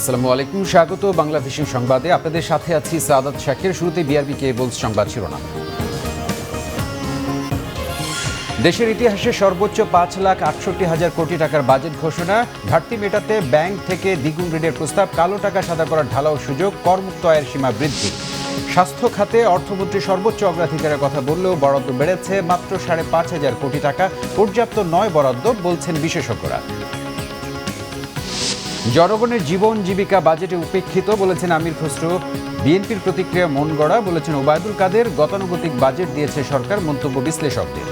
আসসালামু আলাইকুম, স্বাগত বাংলা ভিশন সংবাদে। আপনাদের সাথে আছি সাদাত শাকির। শুরুতে বিআরবি কেবলস সংবাদ শিরোনাম। দেশের ইতিহাসে সর্বোচ্চ 5,68,000 কোটি টাকার বাজেট ঘোষণা। ঘাটতি মেটাতে ব্যাংক থেকে দ্বিগুণ ঋণের প্রস্তাব, কালো টাকা সাদা করার ঢালাও সুযোগ, করমুক্ত আয়ের সীমা বৃদ্ধি। স্বাস্থ্য খাতে অর্থমন্ত্রী সর্বোচ্চ অগ্রাধিকারের কথা বললেও বরাদ্দ বেড়েছে মাত্র 5,500 কোটি টাকা। পর্যাপ্ত নয় বরাদ্দ বলছেন বিশেষজ্ঞরা। জনগণের জীবন জীবিকা বাজেটে উপেক্ষিত বলেছেন আমির খসরু। বিএনপির প্রতিক্রিয়া মন গড়া বলেছেন ওবায়দুল কাদের। গতানুগতিক বাজেট দিয়েছে সরকার, মন্তব্য বিশ্লেষকদের।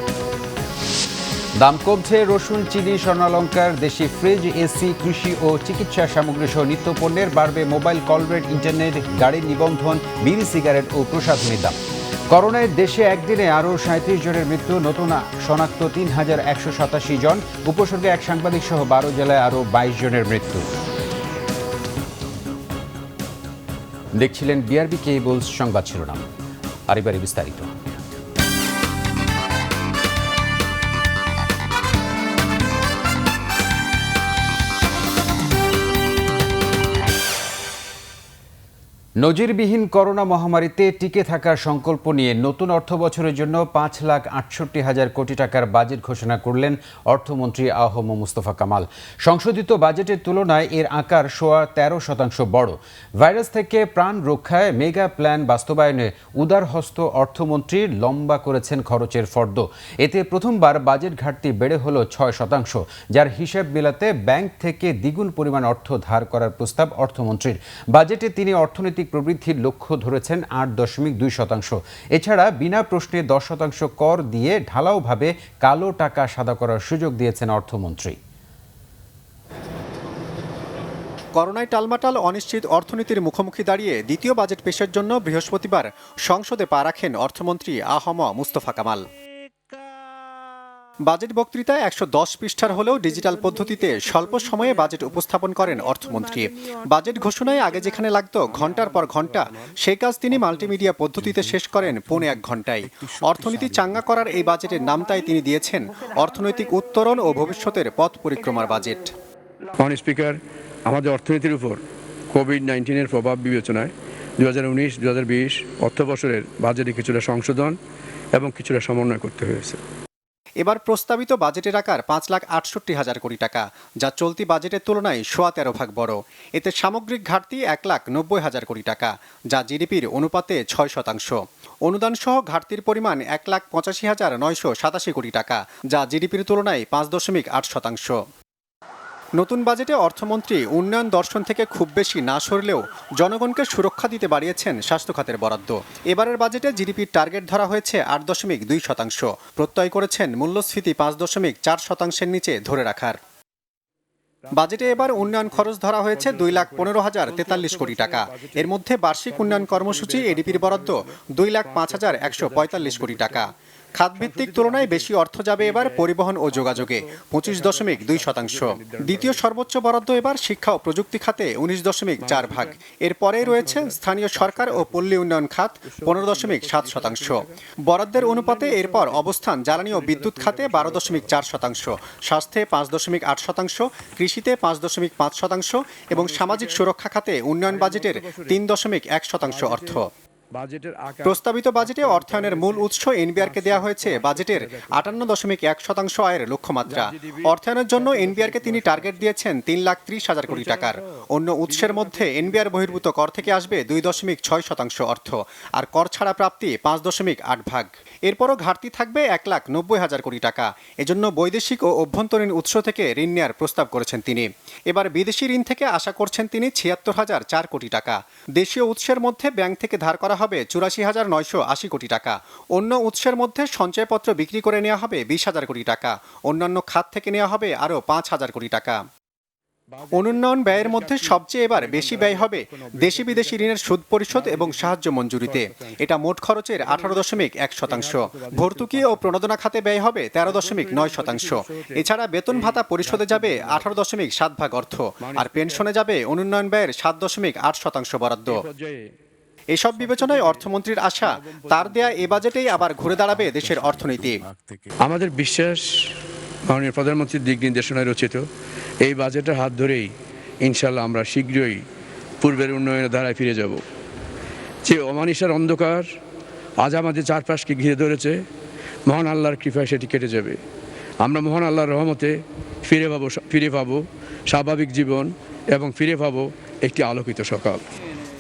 দাম কমছে রসুন, চিনি, স্বর্ণালংকার, দেশি ফ্রিজ, এসি, কৃষি ও চিকিৎসা সামগ্রী সহ নিত্যপণ্যের। বাড়বে মোবাইল কল রেট, ইন্টারনেট, গাড়ির নিবন্ধন, বিড়ি, সিগারেট ও প্রসাধনীর দাম। করোনায় দেশে একদিনে আরও 37 জনের মৃত্যু, নতুন শনাক্ত 3,187 জন। উপসর্গে এক সাংবাদিক সহ 12 জেলায় আরও 22 জনের মৃত্যু। দেখছিলেন বিআরবি কেবলস সংবাদ শিরোনাম। পারিবারিক বিস্তারিত। নজিরবিহীন করোনা মহামারীতে টিকে থাকার সংকল্প নিয়ে নতুন অর্থ বছরের জন্য 5,68,000 কোটি টাকার বাজেট ঘোষণা করলেন অর্থমন্ত্রী আহম মুস্তফা কামাল। সংশোধিত বাজেটের তুলনায় এর আকার 13% বড়। ভাইরাস থেকে প্রাণ রক্ষায় মেগা প্ল্যান বাস্তবায়নে উদারহস্ত অর্থমন্ত্রী লম্বা করেছেন খরচের ফর্দ। এতে প্রথমবার বাজেট ঘাটতি বেড়ে হল 6%, যার হিসাব মেলাতে ব্যাংক থেকে দ্বিগুণ পরিমাণ অর্থ ধার করার প্রস্তাব অর্থমন্ত্রীর। বাজেটে তিনি অর্থনৈতিক প্রবৃদ্ধির লক্ষ্য ধরেছেন 8.2%। এছাড়া বিনা প্রশ্নে 10% কর দিয়ে ঢালাওভাবে কালো টাকা সাদা করার সুযোগ দিয়েছেন অর্থমন্ত্রী। করোনায় টালমাটাল অনিশ্চিত অর্থনীতির মুখোমুখি দাঁড়িয়ে দ্বিতীয় বাজেট পেশের জন্য বৃহস্পতিবার সংসদে পা রাখেন অর্থমন্ত্রী আহম মুস্তফা কামাল। বাজেট বক্তৃতায় 110 পৃষ্ঠার হলেও ডিজিটাল পদ্ধতিতে স্বল্প সময়ে বাজেট উপস্থাপন করেন অর্থমন্ত্রী। বাজেট ঘোষণায় আগে যেখানে লাগত ঘন্টার পর ঘন্টা, সেই কাজ তিনি মাল্টিমিডিয়া পদ্ধতিতে শেষ করেন 1.25 ঘন্টায়। অর্থনীতি চাঙ্গা করার এই বাজেটের নামটাই তিনি দিয়েছেন অর্থনৈতিক উত্তরণ ও ভবিষ্যতের পথ পরিক্রমার বাজেট। মাননীয় স্পিকার, আমাদের অর্থনীতির উপর কোভিড-19-এর প্রভাব বিবেচনায় 2019-2020 অর্থবছরের বাজেটে কিছুটা সংশোধন এবং কিছুটা সমন্বয় করতে হয়েছে। এবার প্রস্তাবিত বাজেটের আকার 5,68,000 কোটি টাকা, যা চলতি বাজেটের তুলনায় 13.5 ভাগ বড়। এতে সামগ্রিক ঘাটতি 1,90,000 কোটি টাকা, যা জিডিপির অনুপাতে 6%। অনুদান সহ ঘাটতির পরিমাণ 1,85,987 কোটি টাকা, যা জিডিপির তুলনায় 5.8%। নতুন বাজেটে অর্থমন্ত্রী উন্নয়ন দর্শন থেকে খুব বেশি না সরলেও জনগণকে সুরক্ষা দিতে বাড়িয়েছেন স্বাস্থ্য খাতের বরাদ্দ। এবারের বাজেটে জিডিপির টার্গেট ধরা হয়েছে 8.2%। প্রত্যয় করেছেন মূল্যস্ফীতি 5.4%-এর নিচে ধরে রাখার। বাজেটে এবার উন্নয়ন খরচ ধরা হয়েছে 2,15,043 কোটি টাকা। এর মধ্যে বার্ষিক উন্নয়ন কর্মসূচি এডিপির বরাদ্দ 2,05,145 কোটি টাকা। খাতভিত্তিক তুলনায় বেশি অর্থ যাবে এবার পরিবহন ও যোগাযোগে 25.2%। দ্বিতীয় সর্বোচ্চ বরাদ্দ এবার শিক্ষা ও প্রযুক্তি খাতে 19.4 ভাগ। এরপরে রয়েছে স্থানীয় সরকার ও পল্লী উন্নয়ন খাত 15.7%। বরাদ্দের অনুপাতে এরপর অবস্থান জ্বালানি ও বিদ্যুৎ খাতে 12.4%, স্বাস্থ্যে 5.8%, কৃষিতে 5.5% এবং সামাজিক সুরক্ষা খাতে উন্নয়ন বাজেটের 3.1% অর্থ। প্রস্তাবিত বাজেটে অর্থায়নের মূল উৎস এনবিআরকে দেওয়া হয়েছে বাজেটের 58.1% আয়ের লক্ষ্যমাত্রা। অর্থায়নের জন্য এনবিআরকে তিনি টার্গেট দিয়েছেন 3,30,000 কোটি টাকার। অন্য উৎসের মধ্যে এনবিআর বহির্ভূত কর থেকে আসবে 2.6% অর্থ, আর কর ছাড়া প্রাপ্তি 5.8 ভাগ। এরপরও ঘাটতি থাকবে 1,90,000 কোটি টাকা। এজন্য বৈদেশিক ও অভ্যন্তরীণ উৎস থেকে ঋণ নেওয়ার প্রস্তাব করেছেন তিনি। এবার বিদেশি ঋণ থেকে আশা করছেন তিনি 76,004 কোটি টাকা। দেশীয় উৎসের মধ্যে ব্যাংক থেকে ধার করা হবে 84,980 কোটি টাকা। অন্য উৎসের মধ্যে সঞ্চয়পত্র বিক্রি করে নেওয়া হবে 20,000 কোটি টাকা। অন্যান্য খাত থেকে নেওয়া হবে আরও 5,000 কোটি টাকা। অনুন্নয়ন ব্যয়ের মধ্যে সবচেয়ে এবার বেশি ব্যয় হবে দেশি বিদেশি ঋণের সুদ পরিশোধ এবং সাহায্য মঞ্জুরিতে। এটা মোট খরচের 18.1%। ভর্তুকি ও প্রণোদনা খাতে ব্যয় হবে 13.9%। এছাড়া বেতন ভাতা পরিশোধে যাবে 18.7 ভাগ অর্থ, আর পেনশনে যাবে অনুন্নয়ন ব্যয়ের 7.8% বরাদ্দ। এসব বিবেচনায় অর্থমন্ত্রীর আশা, তার দেয়া এ বাজেটেই আবার ঘুরে দাঁড়াবে দেশের অর্থনীতি। আমাদের বিশ্বাস, মাননীয় প্রধানমন্ত্রীর দিক নির্দেশনায় রচিত এই বাজেটের হাত ধরেই ইনশাল্লাহ আমরা শীঘ্রই পূর্বের উন্নয়নের ধারায় ফিরে যাব। যে অমানিসার অন্ধকার আজ আমাদের চারপাশকে ঘিরে ধরেছে, মহান আল্লাহর কৃপায় সেটি কেটে যাবে। আমরা মহান আল্লাহর রহমতে ফিরে পাবো স্বাভাবিক জীবন এবং ফিরে পাবো একটি আলোকিত সকাল।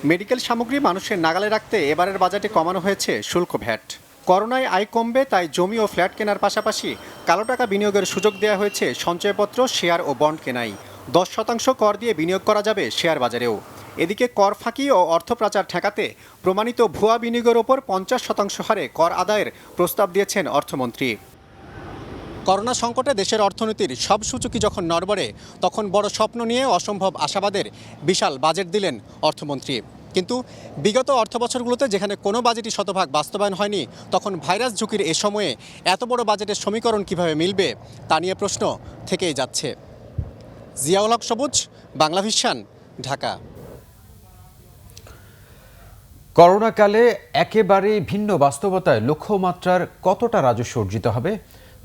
মেডিকেল সামগ্রী মানুষের নাগালে রাখতে এবারের বাজেটে কমানো হয়েছে শুল্ক ভ্যাট। করোনায় আয় কমবে, তাই জমি ও ফ্ল্যাট কেনার পাশাপাশি কালো টাকা বিনিয়োগের সুযোগ দেওয়া হয়েছে সঞ্চয়পত্র, শেয়ার ও বন্ড কেনাই। 10% কর দিয়ে বিনিয়োগ করা যাবে শেয়ার বাজারেও। এদিকে কর ফাঁকি ও অর্থ পাচার ঠেকাতে প্রমাণিত ভুয়া বিনিয়োগের ওপর 50% হারে কর আদায়ের প্রস্তাব দিয়েছেন অর্থমন্ত্রী। করোনা সংকটে দেশের অর্থনীতির সব সূচকই যখন নড়বড়ে, তখন বড় স্বপ্ন নিয়ে অসম্ভব আশাবাদের বিশাল বাজেট দিলেন অর্থমন্ত্রী। কিন্তু বিগত অর্থবছরগুলোতে যেখানে কোনো বাজেটই শতভাগ বাস্তবায়ন হয়নি, তখন ভাইরাস ঝুঁকির এ সময়ে এত বড় বাজেটের সমীকরণ কিভাবে মিলবে তা নিয়ে প্রশ্ন থেকেই যাচ্ছে। জিয়াউল হক সবুজ, বাংলা ভিশন, ঢাকা। করোনাকালে একেবারে ভিন্ন বাস্তবতায় লক্ষ্যমাত্রার কতটা রাজস্ব অর্জিত হবে?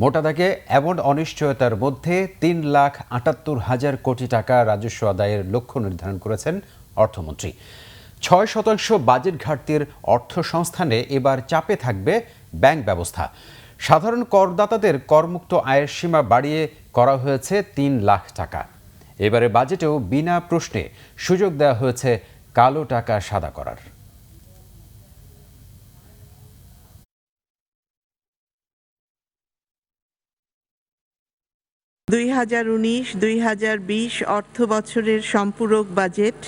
মোটা দাগে এমন অনিশ্চয়তার মধ্যে 3,78,000 কোটি টাকা রাজস্ব আদায়ের লক্ষ্য নির্ধারণ করেছেন অর্থমন্ত্রী। 6% বাজেট ঘাটতির অর্থ সংস্থানে এবার চাপে থাকবে ব্যাংক ব্যবস্থা। সাধারণ করদাতাদের করমুক্ত আয়ের সীমা বাড়িয়ে করা হয়েছে 3 লাখ টাকা। এবারে বাজেটেও বিনা প্রশ্নে সুযোগ দেওয়া হয়েছে কালো টাকা সাদা করার। 2019-2020 অর্থ বছরের সম্পূরক বাজেট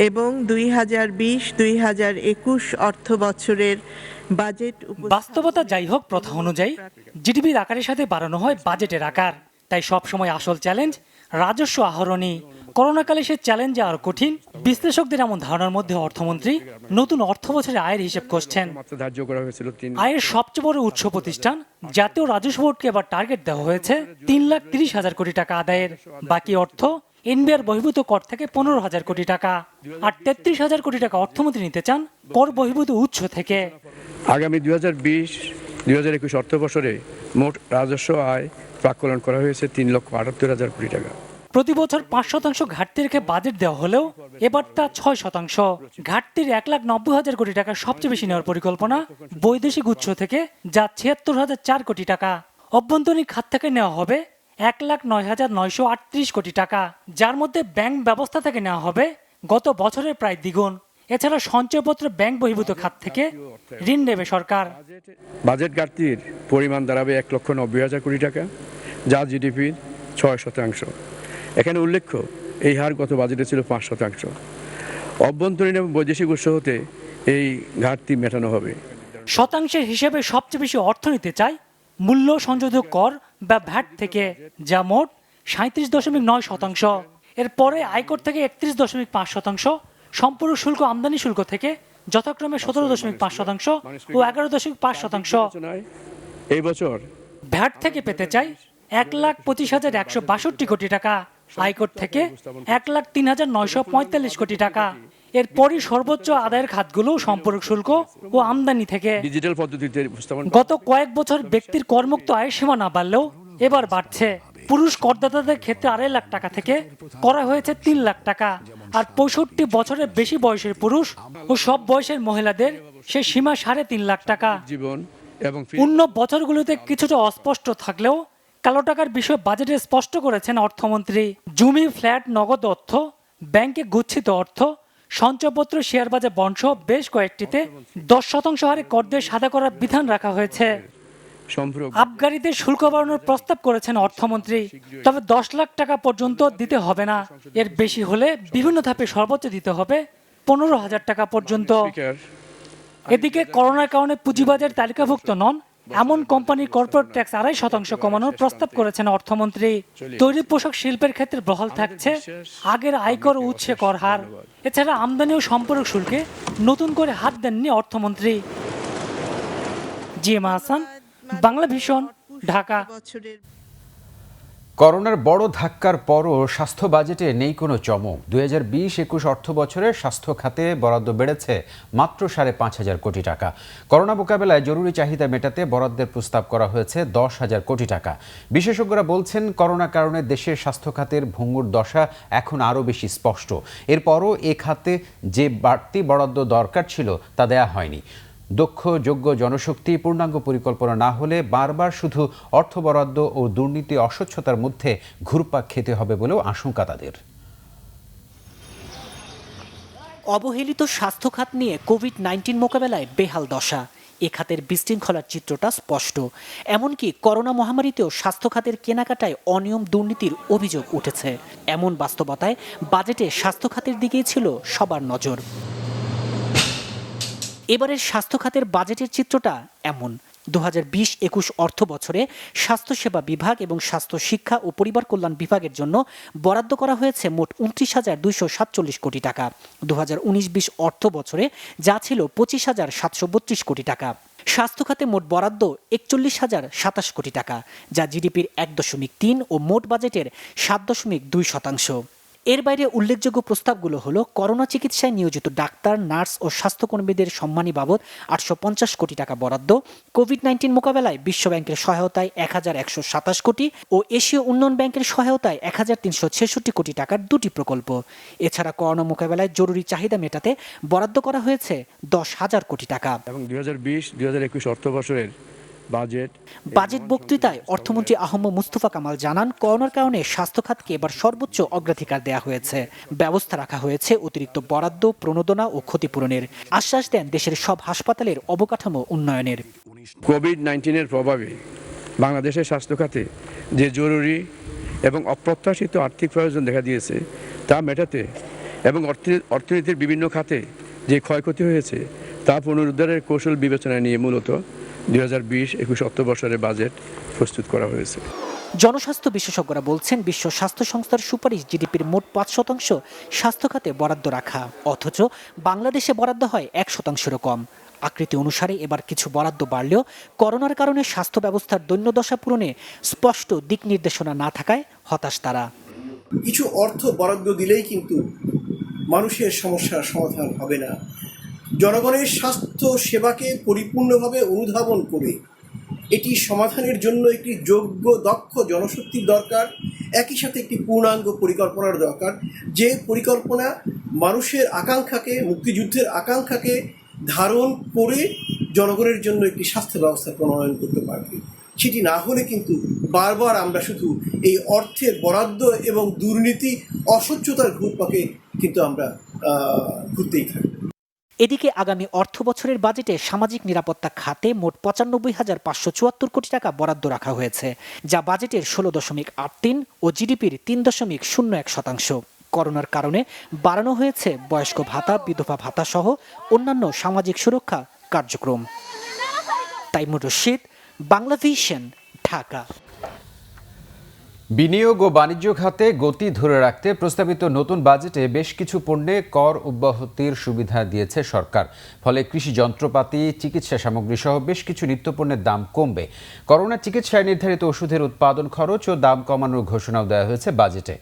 এবং 2020-2021 অর্থ বছরের বাজেট। বাস্তবতা যাই হোক, প্রথা অনুযায়ী জিডিপির আকারের সাথে বাড়ানো হয় বাজেটের আকার। তাই সবসময় আসল চ্যালেঞ্জ রাজস্ব আহরণই। করোনাকালে সে চ্যালেঞ্জে আরো কঠিন। বিশ্লেষকদের এমন ধারণার মধ্যে অর্থমন্ত্রী নতুন অর্থ বছরের আয়ের হিসেব করছেন। আয়ের সবচেয়ে বড় উৎস প্রতিষ্ঠান জাতীয় রাজস্ব বোর্ডকে এবার টার্গেট দেওয়া হয়েছে 3,30,000 কোটি টাকা আদায়ের। বাকি অর্থ এনবিআর বহির্ভূত কর থেকে 15,000 কোটি টাকা। আর 33,000 কোটি টাকা অর্থমন্ত্রী নিতে চান কর বহির্ভূত উৎস থেকে। আগামী 2020-2021 অর্থ বছরে মোট রাজস্ব আয় প্রাক্কলন করা হয়েছে 3,78,000 কোটি টাকা। প্রতি বছর 5% ঘাটতি রেখে বাজেট দেওয়া হলেও এবার তা 6%। ঘাটতির 1,90,000 কোটি টাকা সবচেয়ে বেশি নেওয়ার পরিকল্পনা বৈদেশিক উৎস থেকে, যা 76,004 কোটি টাকা। অভ্যন্তরীণ খাত থেকে নেওয়া হবে 1,09,938 কোটি টাকা, যার মধ্যে ব্যাংক ব্যবস্থা থেকে নেওয়া হবে গত বছরের প্রায় দ্বিগুণ। এছাড়া সঞ্চয়পত্র ব্যাংক বহির্ভূত খাত থেকে ঋণ নেবে সরকার। বাজেট ঘাটতির পরিমাণ দাঁড়াবে 1,90,000 কোটি টাকা, যা জিডিপির 6%। এখানে উল্লেখ্য, এই হার গত বাজেটে ছিল 5%। অভ্যন্তরীণ এবং বৈদেশিক উৎস হতে এই ঘাটতি মেটানো হবে। শতাংশের হিসেবে সবচেয়ে বেশি অর্থ নিতে চাই মূল্য সংযোজক কর বা ভ্যাট থেকে, যা মোট 37.9%। এরপরে আয়কর থেকে 31.5%, সম্পূর্ণ শুল্ক আমদানি শুল্ক থেকে যথাক্রমে 17.5% ও 11.5%। এই বছর ভ্যাট থেকে পেতে চাই 1,25,162 কোটি টাকা, আয়কর থেকে 1,03,945 কোটি টাকা। এরপরই সর্বোচ্চ আদায়ের খাতগুলো সম্পূরক শুল্ক ও আমদানি থেকে। ডিজিটাল পদ্ধতিতে গত কয়েক বছর ব্যক্তির করমুক্ত আয়ের সীমা না বাড়লেও এবার বাড়ছে। পুরুষ করদাতাদের ক্ষেত্রে 2.5 লাখ টাকা থেকে করা হয়েছে 3 লাখ টাকা। আর 65 বছরের বেশি বয়সের পুরুষ ও সব বয়সের মহিলাদের সে সীমা 3.5 লাখ টাকা। জীবন এবং অন্য বছরগুলোতে কিছুটা অস্পষ্ট থাকলেও কালো টাকার বিষয় বাজেটে স্পষ্ট করেছেন অর্থমন্ত্রী। জমি, ফ্ল্যাট, নগদ অর্থ, ব্যাংকে গচ্ছিত অর্থ, সঞ্চয়পত্র, শেয়ার বাজার, বন্ড সহ বেশ কয়েকটিতে 10% হারে কর দিয়ে সাদা করার বিধান রাখা হয়েছে। আবগারিদের শুল্ক বাড়ানোর প্রস্তাব করেছেন অর্থমন্ত্রী, তবে 10 লাখ টাকা পর্যন্ত দিতে হবে না। এর বেশি হলে বিভিন্ন ধাপে সর্বোচ্চ দিতে হবে 15,000 টাকা পর্যন্ত। এদিকে করোনার কারণে পুঁজিবাজার তালিকাভুক্ত নন এমন কোম্পানির কর্পোরেট ট্যাক্স 2.5% কমানোর প্রস্তাব করেছেন অর্থমন্ত্রী। তৈরি পোশাক শিল্পের ক্ষেত্রে বহাল থাকছে আগের আয়কর ও উৎসে কর হার। এছাড়া আমদানি ও সম্পূরক শুল্কে নতুন করে হাত দেননি অর্থমন্ত্রী। GM Hasan, Bangla vision, Dhaka. করোনার বড় ধাক্কার পরও স্বাস্থ্য বাজেটে নেই কোনো চমক। 2020-21 অর্থ বছরে স্বাস্থ্য খাতে বরাদ্দ বেড়েছে মাত্র 5,500 কোটি টাকা। করোনা মোকাবেলায় জরুরি চাহিদা মেটাতে বরাদ্দের প্রস্তাব করা হয়েছে 10,000 কোটি টাকা। বিশেষজ্ঞরা বলছেন, করোনার কারণে দেশের স্বাস্থ্য খাতের ভঙ্গুর দশা এখন আরও বেশি স্পষ্ট। এরপরও এ খাতে যে বাড়তি বরাদ্দ দরকার ছিল তা দেয়া হয়নি। দক্ষ যোগ্য জনশক্তি পূর্ণাঙ্গ পরিকল্পনা না হলে বারবার শুধু অর্থ বরাদ্দ ও দুর্নীতি অস্বচ্ছতার মধ্যে ঘুরপাক খেতে হবে বলেও আশঙ্কা তাদের। অবহেলিত স্বাস্থ্য খাত নিয়ে কোভিড-19 মোকাবেলায় বেহাল দশা। এ খাতের বিশৃঙ্খলার চিত্রটা স্পষ্ট। এমনকি করোনা মহামারীতেও স্বাস্থ্য খাতের কেনাকাটায় অনিয়ম দুর্নীতির অভিযোগ উঠেছে। এমন বাস্তবতায় বাজেটে স্বাস্থ্য খাতের দিকেই ছিল সবার নজর। এবারের স্বাস্থ্য খাতের বাজেটের চিত্রটা এমন। 2020-21 অর্থ বছরে স্বাস্থ্যসেবা বিভাগ এবং স্বাস্থ্য শিক্ষা ও পরিবার কল্যাণ বিভাগের জন্য বরাদ্দ করা হয়েছে মোট 29,247 কোটি টাকা। 2019-20 অর্থ বছরে যা ছিল 25,732 কোটি টাকা। স্বাস্থ্য খাতে মোট বরাদ্দ 41,027 কোটি টাকা, যা জিডিপির 1.3 ও মোট বাজেটের 7.2%। এর বাইরে উল্লেখযোগ্য প্রস্তাবগুলো হলো করোনা চিকিৎসায় নিয়োজিত ডাক্তার, নার্স ও স্বাস্থ্যকর্মীদের সম্মানী বাবদ 850 কোটি টাকা বরাদ্দ, কোভিড-19 মোকাবেলায় বিশ্বব্যাংকের সহায়তায় 1,127 কোটি ও এশীয় উন্নয়ন ব্যাংকের সহায়তায় 1,366 কোটি টাকার দুটি প্রকল্প। এছাড়া করোনা মোকাবেলায় জরুরি চাহিদা মেটাতে বরাদ্দ করা হয়েছে 10,000 কোটি টাকা। এবং 2020-2021 অর্থ বছরের বাজেট বক্তৃতায় অর্থমন্ত্রী আহম মুস্তফা কামাল জানান, করোনার কারণে স্বাস্থ্য খাতকে এবার সর্বোচ্চ অগ্রাধিকার দেওয়া হয়েছে। ব্যবস্থা রাখা হয়েছে অতিরিক্ত বরাদ্দ, প্রণোদনা ও ক্ষতিপূরণের। আশ্বাস দেন দেশের সব হাসপাতালের অবকাঠামো উন্নয়নের। কোভিড-19 প্রভাবে বাংলাদেশের স্বাস্থ্য খাতে যে জরুরি এবং অপ্রত্যাশিত আর্থিক প্রয়োজন দেখা দিয়েছে তা মেটাতে এবং অর্থনীতির বিভিন্ন খাতে যে ক্ষয়ক্ষতি হয়েছে তা পুনরুদ্ধারের কৌশল বিবেচনায় নিয়ে মূলত 2020-21 অর্থ বছরের বাজেট প্রস্তুত করা হয়েছে। জনস্বাস্থ্য বিশেষজ্ঞরা বলছেন, বিশ্ব স্বাস্থ্য সংস্থার সুপারিশ জিডিপির মোট 5% স্বাস্থ্য খাতে বরাদ্দ রাখা, অথচ বাংলাদেশে বরাদ্দ হয় 1%-এরও কম। আকৃতি অনুসারে এবার কিছু বরাদ্দ বাড়লেও করোনার কারণে স্বাস্থ্য ব্যবস্থার দৈন্যদশা পূরণে স্পষ্ট দিক নির্দেশনা না থাকায় হতাশ তারা। কিছু অর্থ বরাদ্দ দিলেই কিন্তু মানুষের সমস্যার সমাধান হবে না। জনগণের স্বাস্থ্য সেবাকে পরিপূর্ণভাবে অনুধাবন করে এটি সমাধানের জন্য একটি যোগ্য দক্ষ জনশক্তির দরকার, একই সাথে একটি পূর্ণাঙ্গ পরিকল্পনার দরকার, যে পরিকল্পনা মানুষের আকাঙ্ক্ষাকে, মুক্তিযুদ্ধের আকাঙ্ক্ষাকে ধারণ করে জনগণের জন্য একটি স্বাস্থ্য ব্যবস্থা প্রণয়ন করতে পারবে। সেটি না হলে কিন্তু বারবার আমরা শুধু এই অর্থের বরাদ্দ এবং দুর্নীতি অস্বচ্ছতার ঘুরপাকে কিন্তু আমরা ঘুরতেই থাকি। এদিকে আগামী অর্থ বছরের বাজেটে সামাজিক নিরাপত্তা খাতে মোট 95,574 কোটি টাকা বরাদ্দ রাখা হয়েছে, যা বাজেটের 16.83 ও জিডিপির 3.01%। করোনার কারণে বাড়ানো হয়েছে বয়স্ক ভাতা, বিধবা ভাতা সহ অন্যান্য সামাজিক সুরক্ষা কার্যক্রম। তাইমুর রশিদ, বাংলাভিশন, ঢাকা। বিনিয়োগ ও বাণিজ্য খাতে গতি ধরে রাখতে প্রস্তাবিত নতুন বাজেটে বেশ কিছু পণ্যে কর অব্যাহতির সুবিধা দিয়েছে সরকার। ফলে কৃষি যন্ত্রপাতি, চিকিৎসা সামগ্রী সহ বেশ কিছু নিত্যপণ্যের দাম কমবে। করোনা চিকিৎসায় নির্ধারিত ওষুধের উৎপাদন খরচ ও দাম কমানোর ঘোষণাও দেওয়া হয়েছে বাজেটে।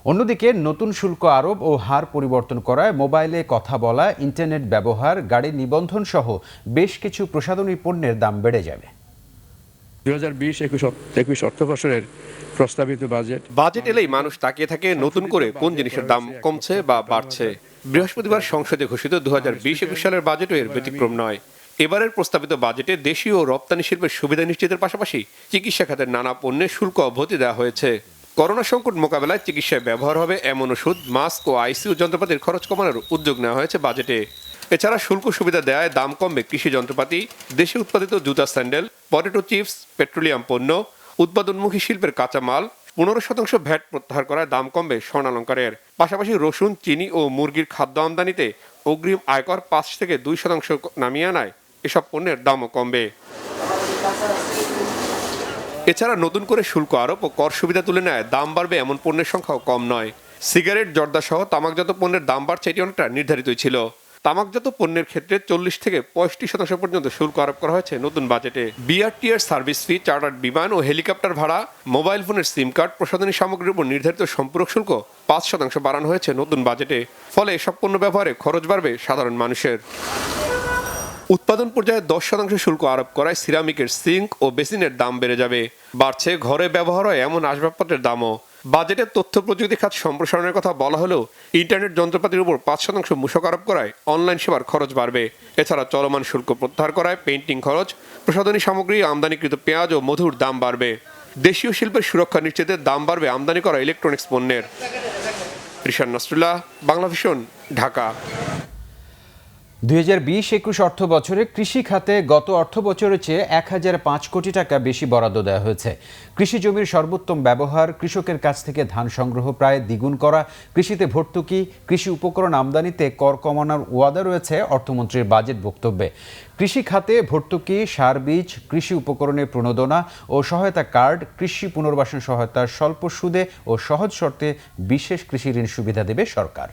অন্যদিকে নতুন শুল্ক আরোপ ও হার পরিবর্তন করায় মোবাইলে কথা বলা, ইন্টারনেট ব্যবহার, গাড়ি নিবন্ধন সহ বেশ কিছু প্রসাধনী পণ্যের দাম বেড়ে যাবে। 2020-21 অর্থ বছরের প্রস্তাবিত বাজেট এলেই মানুষ তাকিয়ে থাকে নতুন করে কোন জিনিসের দাম কমছে বা বাড়ছে। বৃহস্পতিবার সংসদে ঘোষিত 2020-21 সালের বাজেটও এর ব্যতিক্রম নয়। এবারের প্রস্তাবিত বাজেটে দেশীয় ও রপ্তানি শিল্পের সুবিধা নিশ্চিতের পাশাপাশি চিকিৎসা খাতের নানা পণ্যের শুল্ক অব্যাহতি দেওয়া হয়েছে। করোনা সংকট মোকাবেলায় চিকিৎসায় ব্যবহার হবে এমন ওষুধ, মাস্ক ও আইসিইউ যন্ত্রপাতির খরচ কমানোর উদ্যোগ নেওয়া হয়েছে বাজেটে। এছাড়া শুল্ক সুবিধা দেওয়ায় দাম কমবে কৃষি যন্ত্রপাতি, দেশে উৎপাদিত জুতা, স্যান্ডেল, পটেটো চিপস, পেট্রোলিয়াম পণ্য, উৎপাদনমুখী শিল্পের কাঁচামাল। 15% ভ্যাট প্রত্যাহার করায় দাম কমবে স্বর্ণালঙ্কারের। পাশাপাশি রসুন, চিনি ও মুরগির খাদ্য আমদানিতে অগ্রিম আয়কর 5 থেকে 2% নামিয়ে আনায় এসব পণ্যের দামও কমবে। এছাড়া নতুন করে শুল্ক আরোপ ও কর সুবিধা তুলে নেয় দাম বাড়বে এমন পণ্যের সংখ্যাও কম নয়। সিগারেট, জর্দা সহ তামাকজাত পণ্যের দাম বাড়ছে, এটি অনেকটা নির্ধারিতই ছিল। তামাকজাত পণ্যের ক্ষেত্রে 40 থেকে 65% পর্যন্ত শুল্ক আরোপ করা হয়েছে নতুন বাজেটে। বিআরটিএর সার্ভিস ফি, চার্টার্ড বিমান ও হেলিকপ্টার ভাড়া, মোবাইল ফোনের সিম কার্ড, প্রসাধনী সামগ্রীর উপর নির্ধারিত সম্পূরক শুল্ক 5% বাড়ানো হয়েছে নতুন বাজেটে। ফলে এসব পণ্য ব্যবহারে খরচ বাড়বে সাধারণ মানুষের। উৎপাদন পর্যায়ে 10% শুল্ক আরোপ করায় সিরামিকের সিঙ্ক ও বেসিনের দাম বেড়ে যাবে। বাড়ছে ঘরে ব্যবহার হয় এমন আসবাবপত্রের দামও। বাজেটের তথ্য প্রযুক্তি খাত সম্প্রসারণের কথা বলা হলেও ইন্টারনেট যন্ত্রপাতির উপর 5% মূসক আরোপ করায় অনলাইন সেবার খরচ বাড়বে। এছাড়া চলমান শুল্ক প্রত্যাহার করায় পেইন্টিং খরচ, প্রসাধনী সামগ্রী, আমদানিকৃত পেঁয়াজ ও মধুর দাম বাড়বে। দেশীয় শিল্পের সুরক্ষা নিশ্চিতে দাম বাড়বে আমদানি করা ইলেকট্রনিক্স পণ্যের। রিশান নাসরুল্লাহ, বাংলা ভিশন, ঢাকা। 2020-21 অর্থ বছরে কৃষি খাতে গত অর্থ বছরের চেয়ে 1005 কোটি টাকা বেশি বরাদ্দ দেওয়া হয়েছে। কৃষি জমির সর্বোত্তম ব্যবহার, কৃষকের কাছ থেকে ধান সংগ্রহ প্রায় দ্বিগুণ করা, কৃষিতে ভর্তুকি, কৃষি উপকরণ আমদানিতে কর কমানোর ওয়াদা রয়েছে অর্থমন্ত্রীর বাজেট বক্তব্যে। কৃষি খাতে ভর্তুকি, সার বীজ, কৃষি উপকরণের প্রণোদনা ও সহায়তা কার্ড, কৃষি পুনর্বাসন সহায়তার স্বল্প সুদে ও সহজ শর্তে বিশেষ কৃষি ঋণ সুবিধা দেবে সরকার।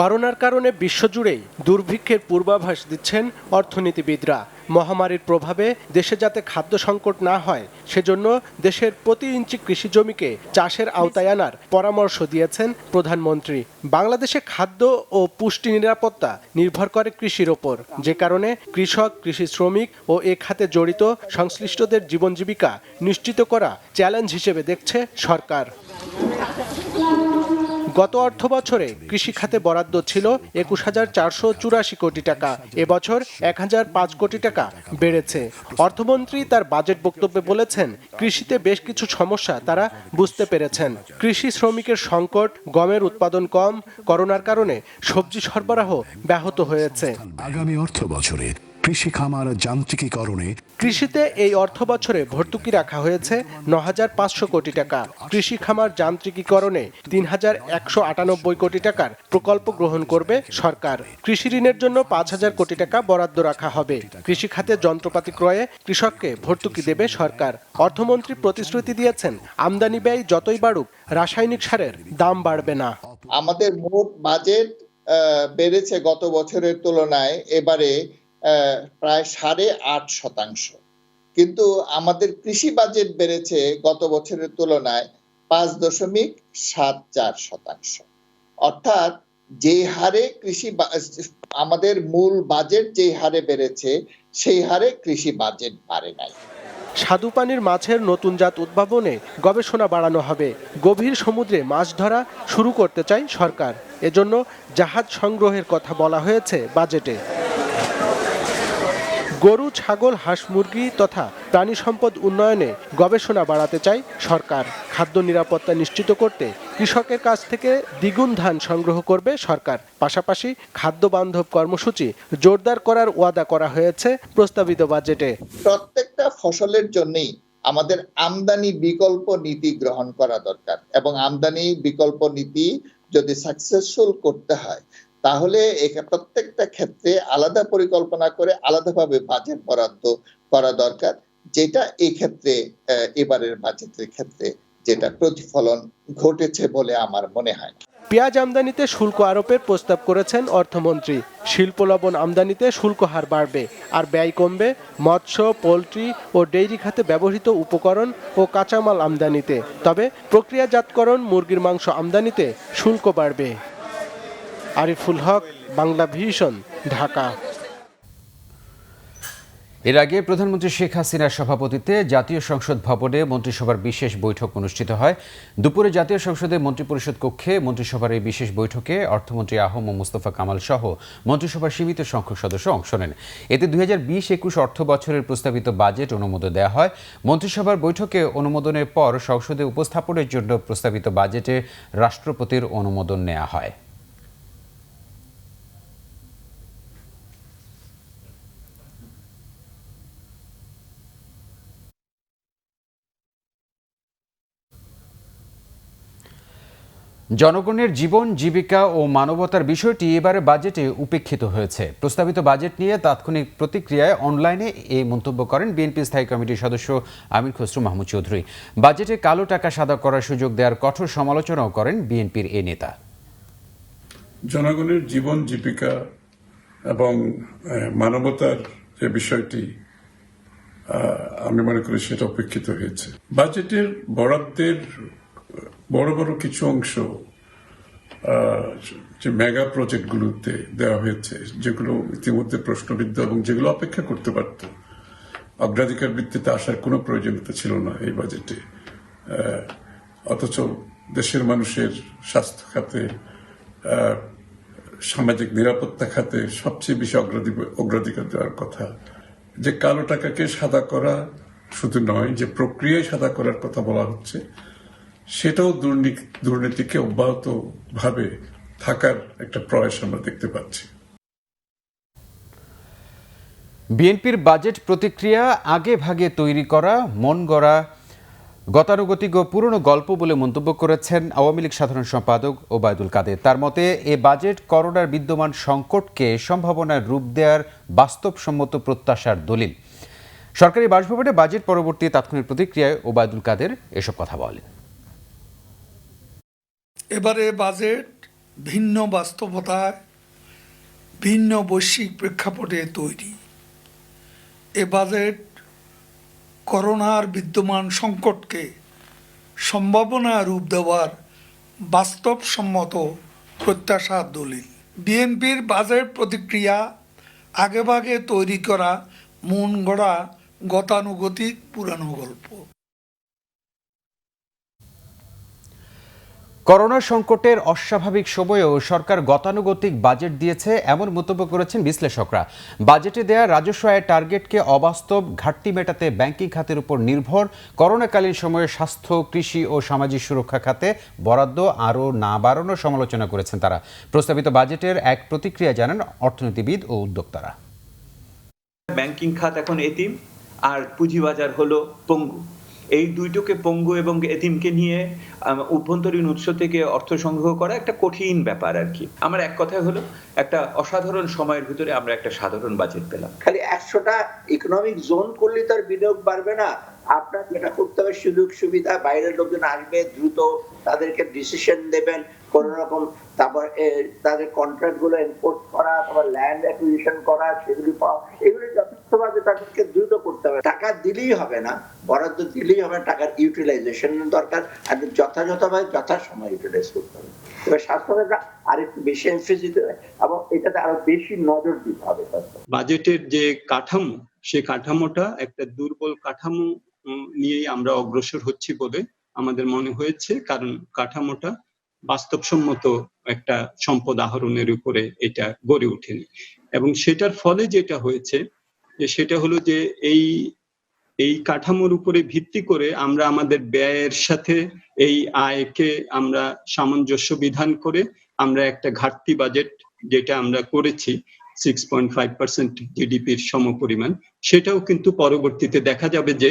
করোনার কারণে বিশ্বজুড়েই দুর্ভিক্ষের পূর্বাভাস দিচ্ছেন অর্থনীতিবিদরা। মহামারীর প্রভাবে দেশে যাতে খাদ্য সংকট না হয় সেজন্য দেশের প্রতি ইঞ্চি কৃষি জমিকে চাষের আওতায় আনার পরামর্শ দিয়েছেন প্রধানমন্ত্রী। বাংলাদেশে খাদ্য ও পুষ্টি নিরাপত্তা নির্ভর করে কৃষির ওপর, যে কারণে কৃষক, কৃষি শ্রমিক ও এ খাতে জড়িত সংশ্লিষ্টদের জীবন জীবিকা নিশ্চিত করা চ্যালেঞ্জ হিসেবে দেখছে সরকার। গত অর্থ বছরে কৃষি খাতে বরাদ্দ ছিল 21,484 কোটি টাকা। এবছর 1005 কোটি টাকা বেড়েছে। অর্থমন্ত্রী তার বাজেট বক্তব্যে বলেছেন, কৃষিতে বেশ কিছু সমস্যা তারা বুঝতে পেরেছেন। কৃষি শ্রমিকের সংকট, গমের উৎপাদন কম, করোনার কারণে সবজি সরবরাহ ব্যাহত হয়েছে। আগামী অর্থ বছরে কৃষি খামার যান্ত্রিকীকরণে কৃষিতে এই অর্থ বছরে ভর্তুকি রাখা হয়েছে 9,500 কোটি টাকা। কৃষি খামার যান্ত্রিকীকরণে 3,198 কোটি টাকার প্রকল্প গ্রহণ করবে সরকার। কৃষি ঋণের জন্য 5,000 কোটি টাকা বরাদ্দ রাখা হবে। কৃষি খাতে যন্ত্রপাতি ক্রয়ে কৃষককে ভর্তুকি দেবে সরকার। অর্থমন্ত্রী প্রতিশ্রুতি দিয়েছেন, আমদানি ব্যয় যতই বাড়ুক রাসায়নিক সারের দাম বাড়বে না। আমাদের মোট বাজেট বেড়েছে গত বছরের তুলনায় এবারে প্রায় 8.5%, কিন্তু আমাদের কৃষি বাজেট বেড়েছে গত বছরের তুলনায় 5.74%। অর্থাৎ যে হারে আমাদের মূল বাজেট যে হারে বেড়েছে সেই হারে কৃষি বাজেট বাড়ে নাই। স্বাদুপানির মাছের নতুন জাত উদ্ভাবনে গবেষণা বাড়ানো হবে। গভীর সমুদ্রে মাছ ধরা শুরু করতে চায় সরকার। এজন্য জাহাজ সংগ্রহের কথা বলা হয়েছে বাজেটে। গরু, ছাগল, হাঁস, মুরগি তথা প্রাণী সম্পদ উন্নয়নে গবেষণা বাড়াতে চায় সরকার। খাদ্য নিরাপত্তা নিশ্চিত করতে কৃষকের কাছ থেকে দ্বিগুণ ধান সংগ্রহ করবে সরকার। পাশাপাশি খাদ্য বান্ধব কর্মসূচি জোরদার করার ওয়াদা করা হয়েছে প্রস্তাবিত বাজেটে। প্রত্যেকটা ফসলের জন্যই আমাদের আমদানি বিকল্প নীতি গ্রহণ করা দরকার, এবং আমদানি বিকল্প নীতি যদি সাকসেসফুল করতে হয় তাহলে প্রত্যেকটা ক্ষেত্রে আলাদা পরিকল্পনা করে আলাদাভাবে বাজেট বরাদ্দ করা দরকার, যেটা এই ক্ষেত্রে এবারের বাজেটের ক্ষেত্রে যেটা প্রতিফলন ঘটেছে বলে আমার মনে হয়। পেঁয়াজ আমদানিতে শুল্ক আরোপের প্রস্তাব করেছেন অর্থমন্ত্রী। শিল্প লবণ আমদানিতে শুল্ক হার বাড়বে আর ব্যয় কমবে মৎস্য, পোল্ট্রি ও ডেইরি খাতে ব্যবহৃত উপকরণ ও কাঁচামাল আমদানিতে। তবে প্রক্রিয়াজাতকরণ মুরগির মাংস আমদানিতে শুল্ক বাড়বে। আরিফুল হক, বাংলা ভিশন, ঢাকা। এর আগে প্রধানমন্ত্রী শেখ হাসিনার সভাপতিত্বে জাতীয় সংসদ ভবনে মন্ত্রিসভার বিশেষ বৈঠক অনুষ্ঠিত হয়। দুপুরে জাতীয় সংসদে মন্ত্রিপরিষদ কক্ষে মন্ত্রিসভার এই বিশেষ বৈঠকে অর্থমন্ত্রী আহম মোস্তফা কামাল সহ মন্ত্রিসভার সীমিত সংখ্যক সদস্য অংশ নেন। এতে 2020-21 অর্থ বছরের প্রস্তাবিত বাজেট অনুমোদন দেওয়া হয়। মন্ত্রিসভার বৈঠকে অনুমোদনের পর সংসদে উপস্থাপনের জন্য প্রস্তাবিত বাজেটে রাষ্ট্রপতির অনুমোদন নেওয়া হয়। জনগণের জীবন, জীবিকা ও মানবতার বিষয়টি এবারে বাজেটে উপেক্ষিত হয়েছে। প্রস্তাবিত বাজেট নিয়ে তাৎক্ষণিক প্রতিক্রিয়ায় অনলাইনে এই মন্তব্য করেন বিএনপি স্থায়ী কমিটির সদস্য আমির খসরু মাহমুদ চৌধুরী। বাজেটে কালো টাকা সাদা করার সুযোগ দেওয়ার কঠোর সমালোচনাও করেন বিএনপির এই নেতা। জনগণের জীবন জীবিকা এবং মানবতার যে বিষয়টি আমি মনে করি সেটা উপেক্ষিত হয়েছে। বাজেটের বরাদ্দের বড় বড় কিছু অংশ যে মেগা প্রজেক্টগুলোতে দেওয়া হয়েছে, যেগুলো ইতিমধ্যে প্রশ্নবিদ্ধ এবং যেগুলো অপেক্ষা করতে পারত, অগ্রাধিকার ভিত্তিতে আসার কোনো প্রয়োজনীয়তা ছিল না এই বাজেটে। অথচ দেশের মানুষের স্বাস্থ্য খাতে, সামাজিক নিরাপত্তা খাতে সবচেয়ে বেশি অগ্রাধিকার দেওয়ার কথা। যে কালো টাকাকে সাদা করা শুধু নয়, যে প্রক্রিয়ায় সাদা করার কথা বলা হচ্ছে, সেটাও দুর্নীতিকে অব্যাহত ভাবে থাকার একটা প্রয়াস আমরা দেখতে পাচ্ছি। বিএনপির বাজেট প্রতিক্রিয়া আগে ভাগে তৈরি করা, মন গড়া, গতানুগতিক ও পুরনো গল্প বলে মন্তব্য করেছেন আওয়ামী লীগ সাধারণ সম্পাদক ওবায়দুল কাদের। তার মতে এ বাজেট করোনার বিদ্যমান সংকটকে সম্ভাবনার রূপ দেওয়ার বাস্তবসম্মত প্রত্যাশার দলিল। সরকারি বাসভবনে বাজেট পরবর্তী তাৎক্ষণিক প্রতিক্রিয়ায় ওবায়দুল কাদের এসব কথা বলেন। এবারে বাজেট ভিন্ন বাস্তবতায়, ভিন্ন বৈশ্বিক প্রেক্ষাপটে তৈরি। এ বাজেট করোনার বিদ্যমান সংকটকে সম্ভাবনা রূপ দেওয়ার বাস্তবসম্মত প্রত্যাশার দলিল। বিএনপির বাজেট প্রতিক্রিয়া আগেভাগে তৈরি করা, মন গড়া, গতানুগতিক পুরানো গল্প। করোনা সংকটের অস্বাভাবিক সময়েও সরকার গতানুগতিক বাজেট দিয়েছে এমন মন্তব্য করেছেন বিশ্লেষকরা। বাজেটে দেয়া রাজস্ব আয়ের টার্গেটকে অবাস্তব, ঘাটতি মেটাতে ব্যাংকিং খাতের উপর নির্ভর, করোনাকালীন সময়ে স্বাস্থ্য, কৃষি ও সামাজিক সুরক্ষা খাতে বরাদ্দ আরও না বাড়ানোর সমালোচনা করেছেন তারা। প্রস্তাবিত বাজেটের এক প্রতিক্রিয়া জানান অর্থনীতিবিদ ও উদ্যোক্তারা। ব্যাংকিং খাত এখন এতিম আর পুঁজিবাজার হলো পঙ্গু। এই দুইটোকে, পঙ্গু এবং এতিমকে নিয়ে অভ্যন্তরীণ উৎস থেকে অর্থ সংগ্রহ করা একটা কঠিন ব্যাপার আর কি। আমার এক কথায় হলো, একটা অসাধারণ সময়ের ভিতরে আমরা একটা সাধারণ বাজেট পেলাম। খালি 100টা ইকোনমিক জোন করলে তার বিনিয়োগ বাড়বে না। আপনার যেটা করতে হবে, সুযোগ সুবিধা, বাইরের লোকজন আসবে, দ্রুত তাদেরকে ডিসিশন দেবেন, কোন রকম, তারপর তাদের কন্ট্রাক্ট গুলো ইম্পোর্ট করা, তারপর ল্যান্ড অ্যাকুইজিশন করা, সেগুলি পাওয়া, এগুলো যথেষ্টভাবে তাদেরকে দ্রুত করতে হবে। টাকা দিলেই হবে না, বরাদ্দ দিলেই হবে, টাকার ইউটিলাইজেশন দরকার, আর যথাযথভাবে যথাসময় ইউটিলাইজ করতে হবে। এবার স্বাস্থ্যটা আরেকটু বেশি এমফেসিস দিতে হবে এবং এটাতে আরো বেশি নজর দিতে হবে। বাজেটের যে কাঠামো, সেই কাঠামোটা একটা দুর্বল কাঠামো নিয়েই আমরা অগ্রসর হচ্ছি বলে আমাদের মনে হয়েছে, কারণ কাঠামোটা বাস্তবসম্মত একটা সম্পদ আহরণের উপরে এটা গড়ে ওঠেনি। এবং সেটার ফলে যেটা হয়েছে, যে সেটা হলো যে এই কাঠামোর উপরে ভিত্তি করে আমরা আমাদের ব্যয়ের সাথে এই আয়কে আমরা সামঞ্জস্য বিধান করে আমরা একটা ঘাটতি বাজেট যেটা আমরা করেছি 6.5% জিডিপির সমপরিমাণ, সেটাও কিন্তু পরবর্তীতে দেখা যাবে যে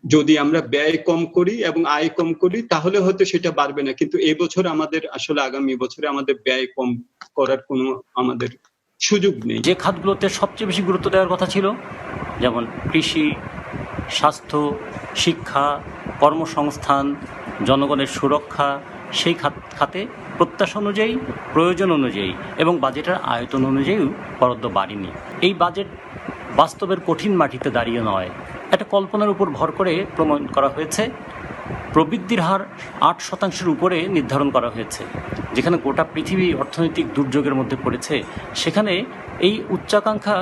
যদি আমরা ব্যয় কম করি এবং আয় কম করি তাহলে হয়তো সেটা বাড়বে না, কিন্তু এবছর আমাদের আসলে আগামী বছরে আমাদের ব্যয় কম করার কোনো আমাদের সুযোগ নেই। যে খাতগুলোতে সবচেয়ে বেশি গুরুত্ব দেওয়ার কথা ছিল, যেমন কৃষি, স্বাস্থ্য, শিক্ষা, কর্মসংস্থান, জনগণের সুরক্ষা, সেই খাতে প্রত্যাশা অনুযায়ী, প্রয়োজন অনুযায়ী এবং বাজেটের আয়তন অনুযায়ী বরাদ্দ বাড়েনি। এই বাজেট বাস্তবের কঠিন মাটিতে দাঁড়িয়ে নয়, একটা কল্পনার উপর ভর করে প্রমাণ করা হয়েছে। প্রবৃদ্ধির হার 8% উপরে নির্ধারণ করা হয়েছে। যেখানে গোটা পৃথিবী অর্থনৈতিক দুর্যোগের মধ্যে পড়েছে, সেখানে এই উচ্চাকাঙ্ক্ষা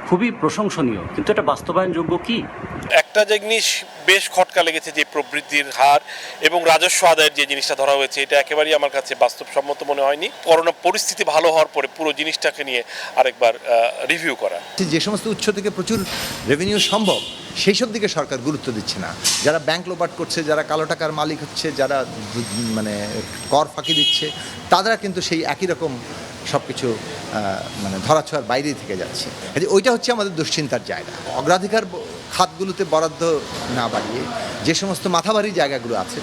খুবই প্রশংসনীয়, কিন্তু এটা বাস্তবায়নযোগ্য কি? একটা জিনিস বেশ খটকা লেগেছে, যে প্রবৃদ্ধির হার এবং রাজস্ব আদায়ের যে জিনিসটা ধরা হয়েছে, এটা একেবারেই আমার কাছে বাস্তবসম্মত মনে হয়নি। করোনা পরিস্থিতি ভালো হওয়ার পরে পুরো জিনিসটাকে নিয়ে আরেকবার রিভিউ করা। যে সমস্ত উৎস থেকে প্রচুর রেভিনিউ সম্ভব, সেই সব দিকে সরকার গুরুত্ব দিচ্ছে না। যারা ব্যাংক লোপাট করছে, যারা কালো টাকার মালিক হচ্ছে, যারা মানে কর ফাঁকি দিচ্ছে, তারা কিন্তু সেই একই রকম সবকিছু মানে ধরাছোঁয়ার বাইরেই থেকে যাচ্ছে। ওইটা হচ্ছে আমাদের দুশ্চিন্তার জায়গা। অগ্রাধিকার খাতগুলোতে বরাদ্দ না বাড়িয়ে যে সমস্ত মাথাভারী জায়গাগুলো আছে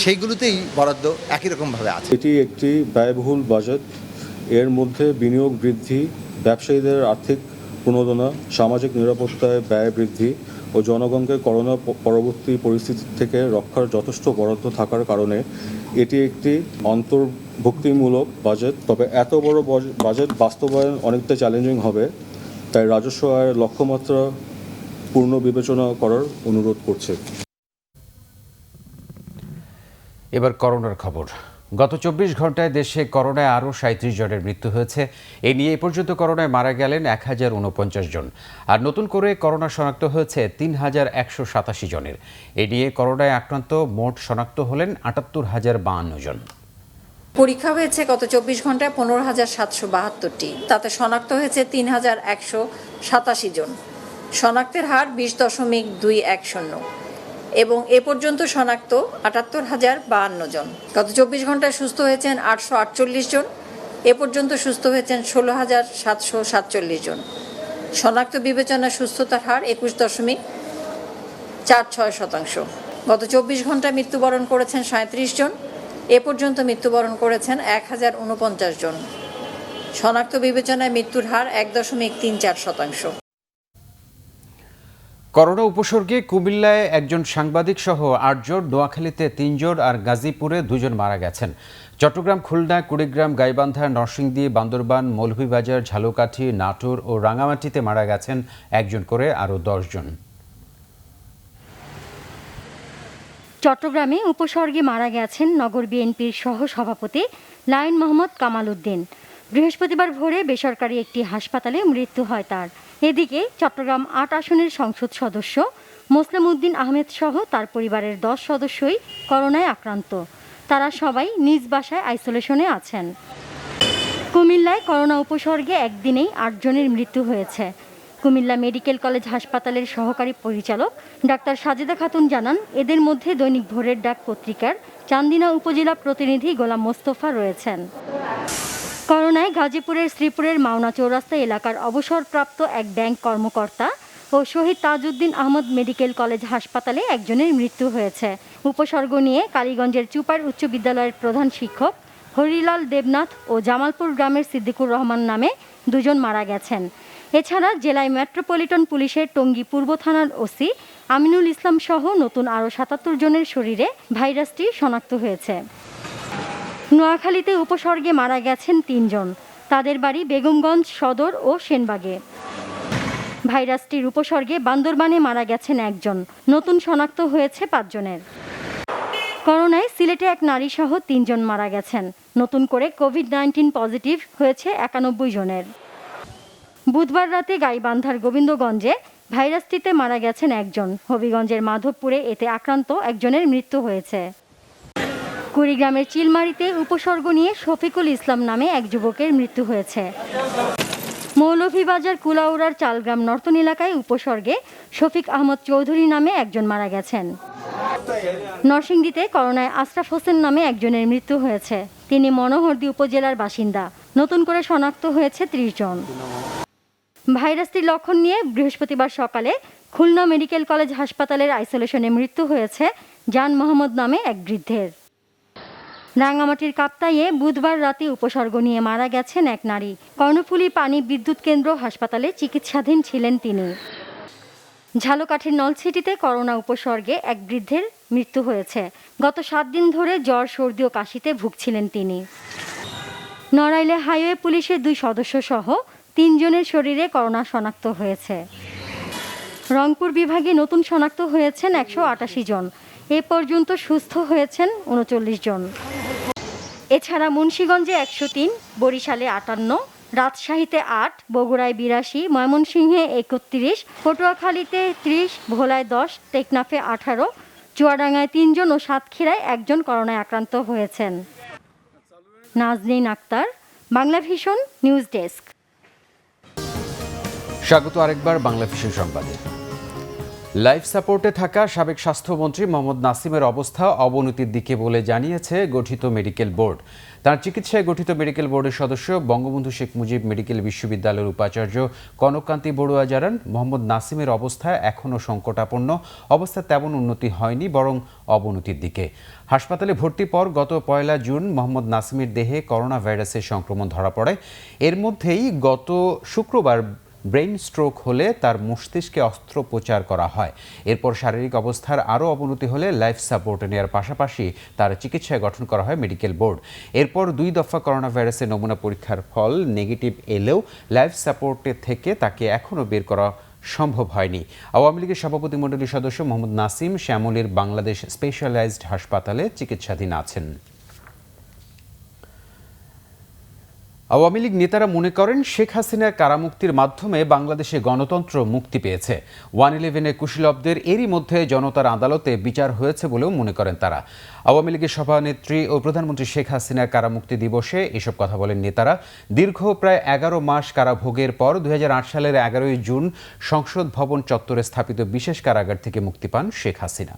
সেইগুলোতেই বরাদ্দ একই রকমভাবে আছে। এটি একটি ব্যয়বহুল বাজেট। এর মধ্যে বিনিয়োগ বৃদ্ধি, ব্যবসায়ীদের আর্থিক প্রণোদনা, সামাজিক নিরাপত্তায় ব্যয় বৃদ্ধি, ও জনগণকে করোনা পরবর্তী পরিস্থিতি থেকে রক্ষার যথেষ্ট বরাদ্দ থাকার কারণে এটি একটি অন্তর্ভুক্তিমূলক বাজেট। তবে এত বড় বাজেট বাস্তবায়ন অনেকটা চ্যালেঞ্জিং হবে, তাই রাজস্ব আয়ের লক্ষ্যমাত্রা পূর্ণ বিবেচনা করার অনুরোধ করছে। এবার করোনার খবর। গত 24 ঘন্টায় দেশে করোনায় আরও 37 জনের মৃত্যু হয়েছে। এ নিয়ে এ পর্যন্ত করোনায় মারা গেলেন 1049 জন, আর নতুন করে করোনা শনাক্ত হয়েছে 3187 জনের। এ নিয়ে করোনায় আক্রান্ত মোট শনাক্ত হলেন 78,052 জন। পরীক্ষা হয়েছে গত 24 ঘন্টায় 15,772টি, তাতে শনাক্ত হয়েছে 3,187 জন। শনাক্তের হার 20.210 এবং এ পর্যন্ত শনাক্ত 78,052 জন। গত 24 ঘন্টায় সুস্থ হয়েছেন 848 জন, এ পর্যন্ত সুস্থ হয়েছেন 16,747 জন। শনাক্ত বিবেচনায় সুস্থতার হার 21.46%। গত 24 ঘন্টায় মৃত্যুবরণ করেছেন 37 জন, এ পর্যন্ত মৃত্যুবরণ করেছেন 1049 জন। শনাক্ত বিবেচনায় মৃত্যুর হার 1.34%। করোনা উপসর্গে কুমিল্লায় একজন সাংবাদিক সহ 8 জন, নোয়াখালীতে 3 জন আর গাজীপুরে 2 জন মারা গেছেন। চট্টগ্রাম, খুলনা, কুড়িগ্রাম, গাইবান্ধা, নরসিংদী, বান্দরবান, মৌলভীবাজার, ঝালকাঠি, নাটোর ও রাঙামাটিতে মারা গেছেন 1 জন করে আরও 10 জন। চট্টগ্রামে উপসর্গে মারা গেছেন নগর বিএনপির সহ সভাপতি লায়ন মোহাম্মদ কামাল উদ্দিন। বৃহস্পতিবার ভোরে বেসরকারি একটি হাসপাতালে মৃত্যু হয় তার। এদিকে চট্টগ্রাম 8 আসনের সংসদ সদস্য মোসলেম উদ্দিন আহমেদ সহ তার পরিবারের 10 সদস্যই করোনায় আক্রান্ত। তারা সবাই নিজ বাসায় আইসোলেশনে আছেন। কুমিল্লায় করোনা উপসর্গে একদিনেই 8 জনের মৃত্যু হয়েছে। কুমিল্লা মেডিকেল কলেজ হাসপাতালের সহকারী পরিচালক ডাক্তার সাজেদা খাতুন জানান, এদের মধ্যে দৈনিক ভোরের ডাক পত্রিকার চান্দিনা উপজেলা প্রতিনিধি গোলাম মোস্তফা রয়েছেন। করোনায় গাজীপুরের শ্রীপুরের মাওনা চৌরাস্তা এলাকার অবসরপ্রাপ্ত এক ব্যাংক কর্মকর্তা ও শহীদ তাজউদ্দিন আহমদ মেডিকেল কলেজ হাসপাতালে একজনের মৃত্যু হয়েছে। উপসর্গ নিয়ে কালীগঞ্জের চুপার উচ্চ বিদ্যালয়ের প্রধান শিক্ষক হরিলাল দেবনাথ ও জামালপুর গ্রামের সিদ্দিকুর রহমান নামে 2 জন মারা গেছেন। এছাড়া জেলায় মেট্রোপলিটন পুলিশের টঙ্গী পূর্ব থানার ওসি আমিনুল ইসলাম সহ নতুন আরও 77 জনের শরীরে ভাইরাসটি শনাক্ত হয়েছে। নোয়াখালীতে উপসর্গে মারা গেছেন 3 জন, তাদের বাড়ি বেগমগঞ্জ সদর ও সেনবাগে। ভাইরাসটির উপসর্গে বান্দরবানে মারা গেছেন 1 জন, নতুন শনাক্ত হয়েছে 5 জনের। করোনায় সিলেটে এক নারী সহ 3 জন মারা গেছেন, নতুন করে কোভিড-19 পজিটিভ হয়েছে 91 জনের। বুধবার রাতে গাইবান্ধার গোবিন্দগঞ্জে ভাইরাসটিতে মারা গেছেন 1 জন। হবিগঞ্জের মাধবপুরে এতে আক্রান্ত 1 জনের মৃত্যু হয়েছে। কুড়িগ্রামের চিলমারিতে উপসর্গ নিয়ে শফিকুল ইসলাম নামে এক যুবকের মৃত্যু হয়েছে। মৌলভীবাজার কুলাউড়ার চালগ্রাম নর্তন এলাকায় উপসর্গে শফিক আহমদ চৌধুরী নামে 1 জন মারা গেছেন। নরসিংদীতে করোনায় আশরাফ হোসেন নামে 1 জনের মৃত্যু হয়েছে, তিনি মনোহরদী উপজেলার বাসিন্দা। নতুন করে শনাক্ত হয়েছে 30 জন। ভাইরাসটির লক্ষণ নিয়ে বৃহস্পতিবার সকালে খুলনা মেডিকেল কলেজ হাসপাতালের আইসোলেশনে মৃত্যু হয়েছে জান মোহাম্মদ নামে এক বৃদ্ধের। রাঙ্গামাটির কাপ্তাইয়ে বুধবার রাতে উপসর্গ নিয়ে মারা গেছেন এক নারী। কর্ণফুলী পানি বিদ্যুৎ কেন্দ্র হাসপাতালে চিকিৎসাধীন ছিলেন তিনি। ঝালকাঠির নলছিটিতে করোনা উপসর্গে এক বৃদ্ধের মৃত্যু হয়েছে। গত 7 দিন ধরে জ্বর, সর্দি ও কাশিতে ভুগছিলেন তিনি। নড়াইলে হাইওয়ে পুলিশের 2 সদস্য সহ 3 জনের শরীরে করোনা শনাক্ত হয়েছে। রংপুর বিভাগে নতুন শনাক্ত হয়েছেন 188 জন, এ পর্যন্ত সুস্থ হয়েছেন 39 জন। এছাড়া মুন্সিগঞ্জে 103, বরিশালে 58, রাজশাহীতে 8, বগুড়ায় 82, ময়মনসিংহে 31, পটুয়াখালীতে 30, ভোলায় 10, টেকনাফে 18, চুয়াডাঙ্গায় 3 জন ও সাতক্ষীরায় 1 জন করোনায় আক্রান্ত হয়েছেন। Nazneen Akter, Bangla Vision news desk. স্বাগত আরেকবার বাংলা ভিশন সংবাদে। লাইফ সাপোর্টে থাকা সাবেক স্বাস্থ্যমন্ত্রী মোহাম্মদ নাসিমের অবস্থা অবনতির দিকে বলে জানিয়েছে গঠিত মেডিকেল বোর্ড। তার চিকিৎসায় গঠিত মেডিকেল বোর্ডের সদস্য বঙ্গবন্ধু শেখ মুজিব মেডিকেল বিশ্ববিদ্যালয়ের উপাচার্য কনককান্তি বড়ুয়া জানান, মোহাম্মদ নাসিমের অবস্থা এখনও সংকটাপন্ন, অবস্থা তেমন উন্নতি হয়নি, বরং অবনতির দিকে। হাসপাতালে ভর্তির পর গত 1 জুন মোহাম্মদ নাসিমের দেহে করোনা ভাইরাসের সংক্রমণ ধরা পড়ে। এর মধ্যেই গত শুক্রবার ব্রেইন স্ট্রোক হলে তার মস্তিষ্কে অস্ত্রোপচার করা হয়। এরপর শারীরিক অবস্থার আরও অবনতি হলে লাইফ সাপোর্টে নেওয়ার পাশাপাশি তার চিকিৎসায় গঠন করা হয় মেডিকেল বোর্ড। এরপর 2 দফা করোনা ভাইরাসের নমুনা পরীক্ষার ফল নেগেটিভ এলেও লাইফ সাপোর্টে থেকে তাকে এখনও বের করা সম্ভব হয়নি। আওয়ামী লীগের সভাপতিমণ্ডলীর সদস্য মোহাম্মদ নাসিম শ্যামলীর বাংলাদেশ স্পেশালাইজড হাসপাতালে চিকিৎসাধীন আছেন। আওয়ামী লীগ নেতারা মনে করেন শেখ হাসিনার কারামুক্তির মাধ্যমে বাংলাদেশে গণতন্ত্র মুক্তি পেয়েছে। 111-এ কুশীলবদের এরই মধ্যে জনতার আদালতে বিচার হয়েছে বলেও মনে করেন তারা। আওয়ামী লীগের সভানেত্রী ও প্রধানমন্ত্রী শেখ হাসিনার কারামুক্তি দিবসে এসব কথা বলেন নেতারা। দীর্ঘ প্রায় 11 মাস কারাভোগের পর 2008 সালের 11ই জুন সংসদ ভবন চত্বরে স্থাপিত বিশেষ কারাগার থেকে মুক্তি পান শেখ হাসিনা।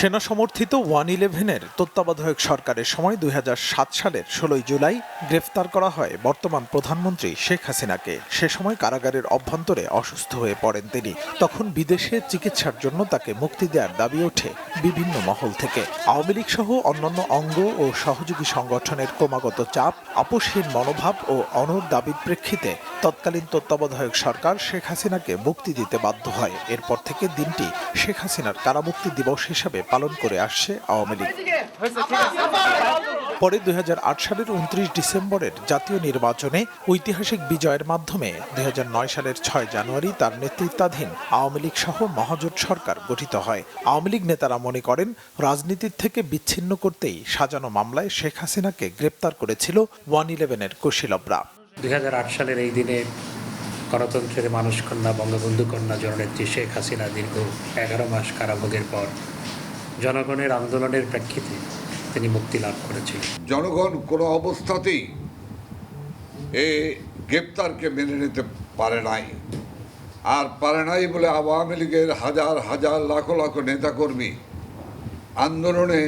সেনা সমর্থিত 111-এর তত্ত্বাবধায়ক সরকারের সময় 2007 সালের 16 জুলাই গ্রেফতার করা হয় বর্তমান প্রধানমন্ত্রী শেখ হাসিনাকে। সে সময় কারাগারের অভ্যন্তরে অসুস্থ হয়ে পড়েন তিনি। তখন বিদেশে চিকিৎসার জন্য তাকে মুক্তি দেওয়ার দাবি ওঠে বিভিন্ন মহল থেকে। আওয়ামী লীগ সহ অন্যান্য অঙ্গ ও সহযোগী সংগঠনের ক্রমাগত চাপ, আপোষহীন মনোভাব ও অনড় দাবির প্রেক্ষিতে তৎকালীন তত্ত্বাবধায়ক সরকার শেখ হাসিনাকে মুক্তি দিতে বাধ্য হয়। এরপর থেকে দিনটি শেখ হাসিনার কারামুক্তি দিবস হিসাবে পালন করে আসছে আওয়ামী লীগ। পরে 2008 সালের 29 ডিসেম্বরের জাতীয় নির্বাচনে ঐতিহাসিক বিজয়ের মাধ্যমে 2009 সালের 6 জানুয়ারি তার নেতৃত্বাধীন আওয়ামী লীগ সহ মহাজোট সরকার গঠিত হয়। আওয়ামী লীগ নেতারা মনে করেন রাজনীতির থেকে বিচ্ছিন্ন করতেই সাজানো মামলায় শেখ হাসিনাকে গ্রেপ্তার করেছিল 111-এর কুশীলবরা। 2008 সালের এই দিনে গণতন্ত্রের মানুষ কন্যা বঙ্গবন্ধু কন্যা জননেত্রী শেখ হাসিনা দীর্ঘ 11 মাস কারাভোগের পর জনগণের আন্দোলনের প্রেক্ষিতে তিনি মুক্তি লাভ করেছিলেন। জনগণ কোনো অবস্থাতেই এই গ্রেপ্তারকে মেনে নিতে পারে নাই, আর পারে নাই বলে আওয়ামী লীগের হাজার হাজার লাখ লাখ নেতাকর্মী আন্দোলনে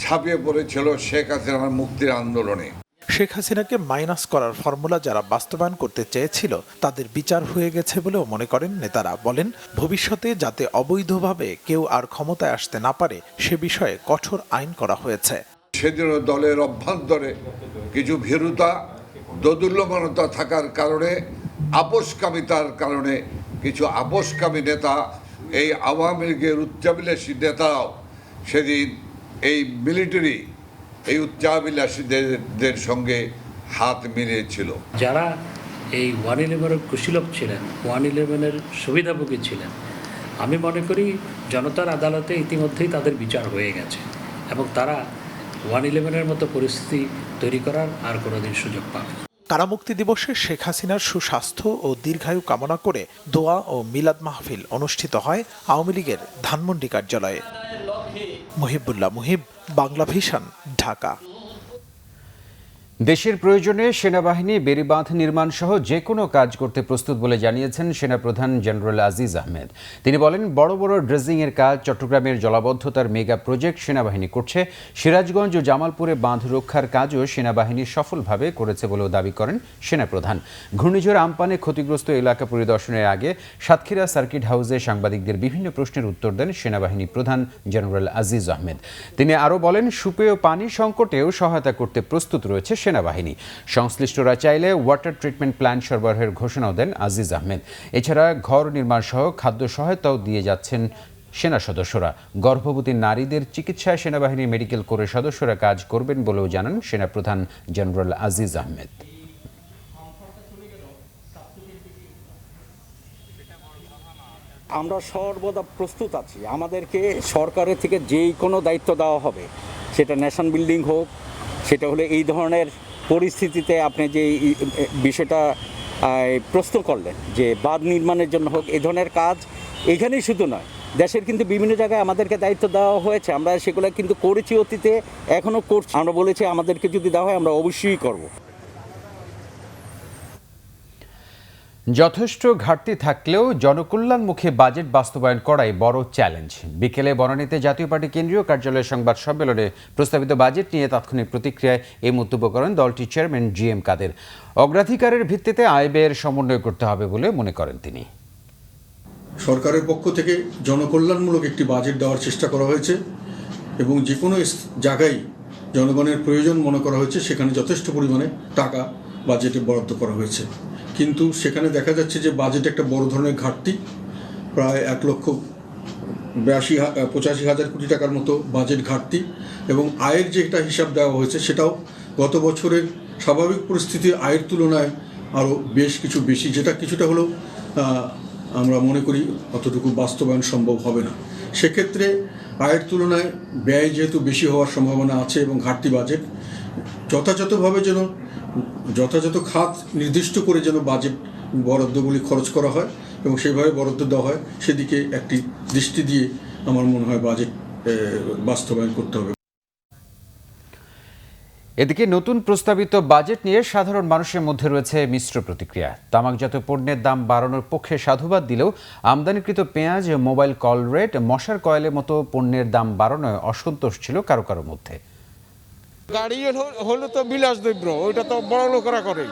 ঝাঁপিয়ে পড়েছিল শেখ হাসিনার মুক্তির আন্দোলনে। শেখ হাসিনাকে মাইনাস করার ফর্মুলা যারা বাস্তবায়ন করতে চেয়েছিল তাদের বিচার হয়ে গেছে বলেও মনে করেন নেতারা। বলেন ভবিষ্যতে যাতে অবৈধভাবে কেউ আর ক্ষমতায় আসতে না পারে সে বিষয়ে কঠোর আইন করা হয়েছে। সেদিন দলের অভ্যন্তরে কিছু ভীরুতা, দোদুল্যমানতা থাকার কারণে, আপোষকামিতার কারণে কিছু আপোষকামী নেতা, এই আওয়ামী লীগের উচ্চাভিলাষী নেতারাও সেদিন এই মিলিটারি এই উচ্চাভিলাষীদের সঙ্গে হাত মিলিয়েছিল। যারা এই 111-এর কুশীলব ছিলেন, 111-এর সুবিধাভোগী ছিলেন, আমি মনে করি জনতার আদালতে ইতিমধ্যেই তাদের বিচার হয়ে গেছে এবং তারা 111-এর মতো পরিস্থিতি তৈরি করার আর কোনোদিন সুযোগ পাবে। কারামুক্তি দিবসে শেখ হাসিনার সুস্বাস্থ্য ও দীর্ঘায়ু কামনা করে দোয়া ও মিলাদ মাহফিল অনুষ্ঠিত হয় আওয়ামী লীগের ধানমন্ডি কার্যালয়ে। মুহিবুল্লাহ মুহিব, বাংলা ভিশন, ঢাকা। দেশের প্রয়োজনে সেনাবাহিনী বেড়িবাঁধ নির্মাণ সহ যে কোনো কাজ করতে প্রস্তুত বলে জানিয়েছেন সেনাপ্রধান জেনারেল আজিজ আহমেদ। তিনি বলেন, বড় বড় ড্রেজিংয়ের কাজ, চট্টগ্রামের জলাবদ্ধতার মেগা প্রজেক্ট সেনাবাহিনী করছে। সিরাজগঞ্জ ও জামালপুরে বাঁধ রক্ষার কাজও সেনাবাহিনী সফলভাবে করেছে বলেও দাবি করেন সেনাপ্রধান। ঘূর্ণিঝড় আম্পানে ক্ষতিগ্রস্ত এলাকা পরিদর্শনের আগে সাতক্ষীরা সার্কিট হাউসে সাংবাদিকদের বিভিন্ন প্রশ্নের উত্তর দেন সেনাবাহিনী প্রধান জেনারেল আজিজ আহমেদ। তিনি আরও বলেন, সুপেয় পানি সংকটেও সহায়তা করতে প্রস্তুত রয়েছে সেনাবাহিনী। সংশ্লিষ্টরা চাইলে ওয়াটার ট্রিটমেন্ট প্ল্যান্ট সরবরাহের ঘোষণাও দেন আজিজ আহমেদ। এছাড়া ঘর নির্মাণ সহ খাদ্য সহায়তাও দিয়ে যাচ্ছেন সেনা সদস্যরা। গর্ভবতী নারীদের চিকিৎসায় সেনাবাহিনীর মেডিকেল কোরের সদস্যরা কাজ করবেন বলেও জানান সেনাপ্রধান জেনারেল আজিজ আহমেদ। আমরা সর্বদা প্রস্তুত আছি। আমাদেরকে সরকারের থেকে যেই কোনো দায়িত্ব দেওয়া হবে, সেটা ন্যাশন বিল্ডিং হোক, সেটা হলে এই ধরনের পরিস্থিতিতে আপনি যে বিষয়টা প্রশ্ন করলেন যে বাঁধ নির্মাণের জন্য হোক, এই ধরনের কাজ এখানেই শুধু নয়, দেশের কিন্তু বিভিন্ন জায়গায় আমাদেরকে দায়িত্ব দেওয়া হয়েছে। আমরা সেগুলো কিন্তু করেছি অতীতে, এখনও করছি। আমরা বলেছি আমাদেরকে যদি দেওয়া হয় আমরা অবশ্যই করব। যথেষ্ট ঘাটতি থাকলেও জনকল্যাণমুখী বাজেট বাস্তবায়ন করাই বড় চ্যালেঞ্জ। বিকেলে বনানীতে জাতীয় পার্টি কেন্দ্রীয় কার্যালয়ের সংবাদ সম্মেলনে প্রস্তাবিত বাজেট নিয়ে তাৎক্ষণিক প্রতিক্রিয়ায় এই মন্তব্য করেন দলটির চেয়ারম্যান GM কাদের। অগ্রাধিকারের ভিত্তিতে আয় ব্যয়ের সমন্বয় করতে হবে বলে মনে করেন তিনি। সরকারের পক্ষ থেকে জনকল্যাণমূলক একটি বাজেট দেওয়ার চেষ্টা করা হয়েছে এবং যে কোনো জায়গায় জনগণের প্রয়োজন মনে করা হয়েছে সেখানে যথেষ্ট পরিমাণে টাকা বাজেটে বরাদ্দ করা হয়েছে, কিন্তু সেখানে দেখা যাচ্ছে যে বাজেটে একটা বড় ধরনের ঘাটতি, প্রায় 1,85,000 কোটি টাকার মতো বাজেট ঘাটতি, এবং আয়ের যে একটা হিসাব দেওয়া হয়েছে সেটাও গত বছরের স্বাভাবিক পরিস্থিতির আয়ের তুলনায় আরও বেশ কিছু বেশি, যেটা কিছুটা হলেও আমরা মনে করি অতটুকু বাস্তবায়ন সম্ভব হবে না। সেক্ষেত্রে আয়ের তুলনায় ব্যয় যেহেতু বেশি হওয়ার সম্ভাবনা আছে এবং ঘাটতি বাজেট যথাযথভাবে যেন যথাযথ খাত নির্দিষ্ট করে যেন বাজেট বরাদ্দগুলি খরচ করা হয় এবং সেইভাবে বরাদ্দ দেওয়া হয়, সেদিকে একটি দৃষ্টি দিয়ে আমার মনে হয় বাজেট বাস্তবায়ন করতে হবে। এদিকে নতুন প্রস্তাবিত বাজেট নিয়ে সাধারণ মানুষের মধ্যে রয়েছে মিশ্র প্রতিক্রিয়া। তামাকজাত পণ্যের দাম বাড়ানোর পক্ষে সাধুবাদ দিলেও আমদানিকৃত পেঁয়াজ, মোবাইল কল রেট, মশার কয়েলের মতো পণ্যের দাম বাড়ানোয় অসন্তোষ ছিল কারো কারো মধ্যে। গাড়ি হলো তো বিলাসদ্রব্য, ওইটা তো বড় লোকেরা করে,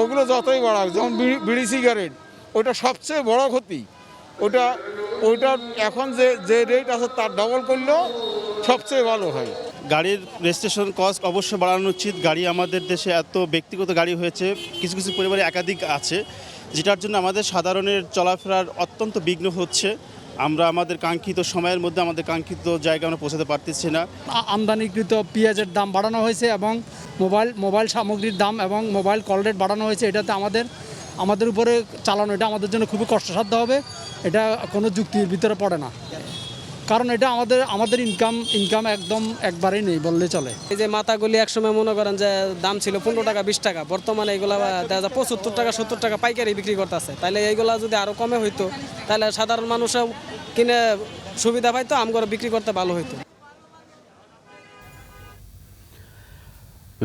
ওগুলো যতই বাড়াক, যেমন বিড়ি সিগারেট, ওইটা সবচেয়ে বড় ক্ষতি। ওইটা এখন যে রেট আছে তার ডবল করলেও সবচেয়ে ভালো হয়। গাড়ির রেজিস্ট্রেশন কস্ট অবশ্যই বাড়ানো উচিত। গাড়ি আমাদের দেশে এত ব্যক্তিগত গাড়ি হয়েছে, কিছু কিছু পরিবারে একাধিক আছে, যেটার জন্য আমাদের সাধারণের চলাফেরার অত্যন্ত বিঘ্ন হচ্ছে। আমরা আমাদের কাঙ্ক্ষিত সময়ের মধ্যে আমাদের কাঙ্ক্ষিত জায়গায় আমরা পৌঁছাতে পারতেছি না। আমদানিকৃত পেঁয়াজের দাম বাড়ানো হয়েছে এবং মোবাইল সামগ্রীর দাম এবং মোবাইল কল রেট বাড়ানো হয়েছে। এটাতে আমাদের উপরে চালানো এটা আমাদের জন্য খুবই কষ্টসাধ্য হবে। এটা কোনো যুক্তির ভিতরে পড়ে না, কারণ এটা আমাদের ইনকাম একদম একবারেই নেই বললে চলে। এই যে মাথাগুলি একসময় মনে করেন যে দাম ছিল 15 টাকা 20 টাকা, বর্তমানে এগুলা দেখা যায় 75 টাকা 70 টাকা পাইকারি বিক্রি করতেছে। তাহলে এইগুলা যদি আরো কমে হইতো তাহলে সাধারণ মানুষও কিনে সুবিধা পাইতো, আমগরে বিক্রি করতে ভালো হইতো।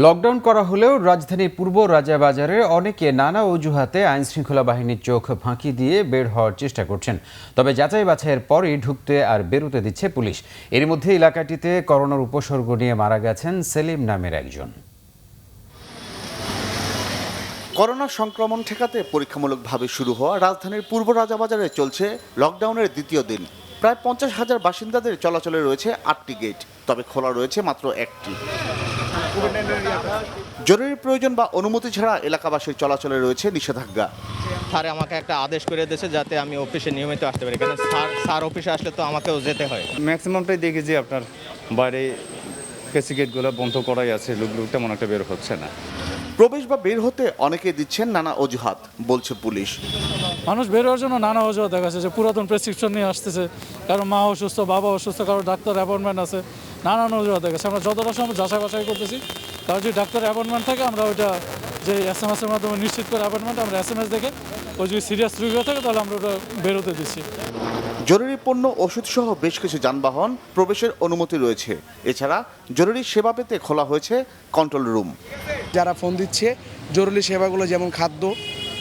লকডাউন করা হলেও রাজধানীর পূর্ব রাজাবাজারে অনেকে নানা অজুহাতে আইনশৃঙ্খলা বাহিনীর চোখ ফাঁকি দিয়ে বের হওয়ার চেষ্টা করছেন। তবে যাচাই বাছাইয়ের পরই ঢুকতে আর বেরোতে দিচ্ছে পুলিশ। এর মধ্যে এলাকাটিতে করোনার উপসর্গ নিয়ে মারা গেছেন সেলিম নামের একজন। করোনা সংক্রমণ ঠেকাতে পরীক্ষামূলকভাবে শুরু হওয়া রাজধানীর পূর্ব রাজাবাজারে চলছে লকডাউনের দ্বিতীয় দিন। প্রায় 50,000 বাসিন্দাদের চলাচলে রয়েছে 8টি গেট, তবে খোলা রয়েছে মাত্র 1টি। জরুরি প্রয়োজন বা অনুমতি ছাড়া এলাকাবাসীর চলাচলে রয়েছে নিষেধাজ্ঞা। স্যার আমাকে একটা আদেশ করে দিয়েছে যাতে আমি অফিসে নিয়মিত আসতে পারি, কারণ স্যার অফিসে আসলে তো আমাকেও যেতে হয়। ম্যাক্সিমামটাই দেখি যে আপনার বাইরে কেসি গেটগুলো বন্ধ করাই আছে, লোক তেমন একটা বের হচ্ছে না। প্রবেশ বা বের হতে অনেকে দিচ্ছেন নানা অজুহাত, বলছে পুলিশ। মানুষ বের হওয়ার জন্য নানা অজুহাত দেখাচ্ছে, যে পুরাতন প্রেসক্রিপশন নিয়ে আসতেছে, কারো মা অসুস্থ, বাবা অসুস্থ, কারো ডাক্তার অ্যাপয়েন্টমেন্ট আছে, নানান অজুহাত দেখাচ্ছে। আমরা যতটা সময় যাচাই বাছাই করতেছি, কারো যদি ডাক্তার অ্যাপয়েন্টমেন্ট থাকে আমরা ওইটা যে SMS এর মাধ্যমে নিশ্চিত করে অ্যাপয়েন্টমেন্ট আমরা SMS দেখে, ওই যদি সিরিয়াস রোগী থাকে তাহলে আমরা ওটা বেরোতে দিচ্ছি। জরুরি পণ্য, ওষুধ সহ বেশ কিছু যানবাহন প্রবেশের অনুমতি রয়েছে। এছাড়া জরুরি সেবা পেতে খোলা হয়েছে কন্ট্রোল রুম। যারা ফোন দিচ্ছে জরুরি সেবাগুলো যেমন খাদ্য,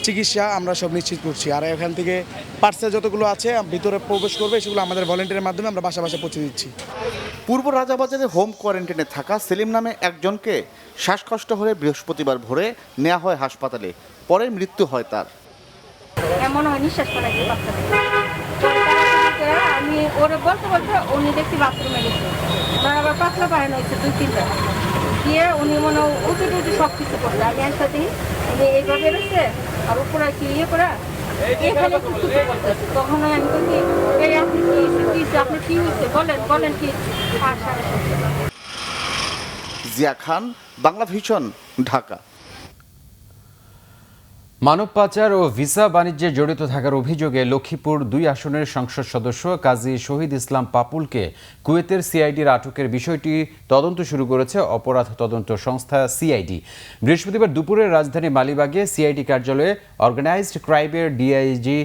চিকিৎসা আমরা সব নিশ্চিত করছি। আর এখান থেকে পার্সেল যতগুলো আছে ভিতরে প্রবেশ করবে সেগুলো আমাদের ভলেন্টিয়ারের মাধ্যমে আমরা বাসা বাসা পৌঁছে দিচ্ছি। পূর্ব রাজাবাজারে হোম কোয়ারেন্টাইনে থাকা সেলিম নামে একজনকে শ্বাসকষ্ট হলে বৃহস্পতিবার ভোরে নেওয়া হয় হাসপাতালে, পরে মৃত্যু হয় তার। এমন হয় নিঃশ্বাস ফেলাইতে পারতেছে, আমি ওরে বলতে উনি দেখছি বাথরুমে গেছে, ওনার আবার পাতলা পায়খানা হয়েছে 2-3টা দিয়ে উনি মনে উঁচু সব কিছু করছে। আমি একটা দিই উনি এইভাবে বেরোচ্ছে আর উপরে কি ইয়ে করে এখানে তখন আমি বলছি এই আপনি কি আপনার কি হয়েছে বলেন কি। জিয়া খান, বাংলা ভিশন, ঢাকা। মানব পাচার ও ভিসা বাণিজ্যে জড়িত থাকার অভিযোগে লক্ষ্মীপুর 2 আসনের সংসদ সদস্য কাজী শহীদ ইসলাম পাপুলকে কুয়েতের সিআইডির আটকের বিষয়টি তদন্ত শুরু করেছে অপরাধ তদন্ত সংস্থা সিআইডি। বৃহস্পতিবার দুপুরে রাজধানী মালিবাগে সিআইডি কার্যালয়ে অর্গানাইজড ক্রাইমের ডিআইজি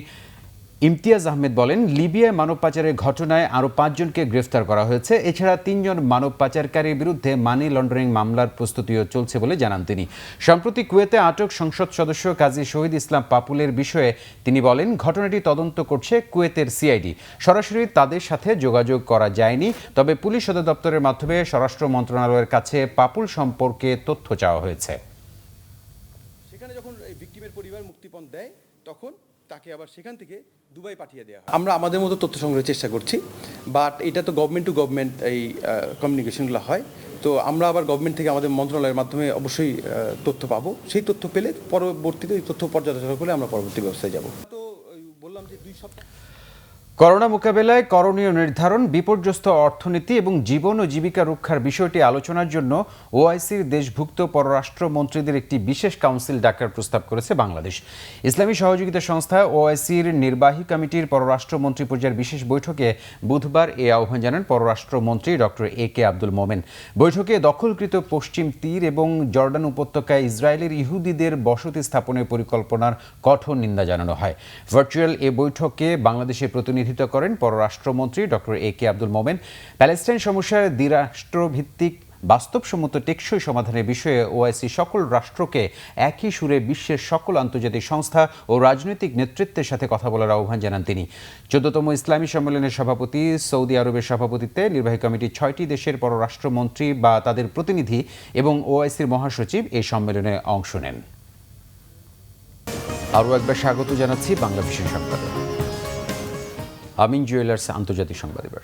ইমতিয়াজ আহমেদ বলেন, লিবিয়ায় মানব পাচারের ঘটনায় আরও 5 জনকে গ্রেফতার করা হয়েছে। এছাড়া 3 জন মানব পাচারকারীর বিরুদ্ধে মানি লন্ডারিং মামলার প্রস্তুতিও চলছে বলে জানান তিনি। সম্প্রতি কুয়েতে আটক সংসদ সদস্য কাজী শহীদ ইসলাম পাপুলের বিষয়ে তিনি বলেন, ঘটনাটি তদন্ত করছে কুয়েতের সিআইডি। সরাসরি তাদের সাথে যোগাযোগ করা যায়নি, তবে পুলিশ সদর দপ্তরের মাধ্যমে স্বরাষ্ট্র মন্ত্রণালয়ের কাছে পাপুল সম্পর্কে তথ্য চাওয়া হয়েছে। সেখানে যখন ভিকটিমের পরিবার মুক্তিপণ দেয় তখন তাকে আবার সেখান থেকে দুবাই পাঠিয়ে দেওয়া হয়। আমরা আমাদের মতো তথ্য সংগ্রহের চেষ্টা করছি, বাট এটা তো গভর্নমেন্ট টু গভর্নমেন্ট এই কমিউনিকেশনগুলো হয়। তো আমরা আবার গভর্নমেন্ট থেকে আমাদের মন্ত্রণালয়ের মাধ্যমে অবশ্যই তথ্য পাবো। সেই তথ্য পেলে পরবর্তীতে এই তথ্য পর্যালোচনা করে আমরা পরবর্তী ব্যবস্থায় যাব। তো বললাম যে 2 সপ্তাহ করোনা মোকাবেলায় করণীয় নির্ধারণ, বিপর্যস্ত অর্থনীতি এবং জীবন ও জীবিকা রক্ষার বিষয়টি আলোচনার জন্য ওআইসির দেশভুক্ত পররাষ্ট্র মন্ত্রীদের একটি বিশেষ কাউন্সিল ডাকার প্রস্তাব করেছে বাংলাদেশ। ইসলামী সহযোগিতা সংস্থা ওআইসির নির্বাহী কমিটির পররাষ্ট্রমন্ত্রী পর্যায়ের বিশেষ বৈঠকে বুধবার এ আহ্বান জানান পররাষ্ট্রমন্ত্রী ডক্টর একে আব্দুল মোমেন। বৈঠকে দখলকৃত পশ্চিম তীর এবং জর্ডান উপত্যকায় ইসরায়েলের ইহুদিদের বসতি স্থাপনের পরিকল্পনার কঠোর নিন্দা জানানো হয়। ভার্চুয়াল এ বৈঠকে বাংলাদেশের প্রতিনিধি করেন পররাষ্ট্রমন্ত্রী ডক্টর একে আব্দুল মোমেন। প্যালেস্টাইন সমস্যার দ্বিরাষ্ট্রভিত্তিক বাস্তবসম্মত টেকসই সমাধানের বিষয়ে ওআইসি সকল রাষ্ট্রকে একই সুরে বিশ্বের সকল আন্তর্জাতিক সংস্থা ও রাজনৈতিক নেতৃত্বের সাথে কথা বলার আহ্বান জানান তিনি। 14তম ইসলামী সম্মেলনের সভাপতি সৌদি আরবের সভাপতিত্বে নির্বাহী কমিটির 6টি দেশের পররাষ্ট্রমন্ত্রী বা তাদের প্রতিনিধি এবং ওআইসির মহাসচিব এই সম্মেলনে অংশ নেন। আরও একবার স্বাগত জানাচ্ছি বাংলা ভিশন সংবাদে। আমিন জুয়েলার্স আন্তর্জাতিক সংবাদ। এবার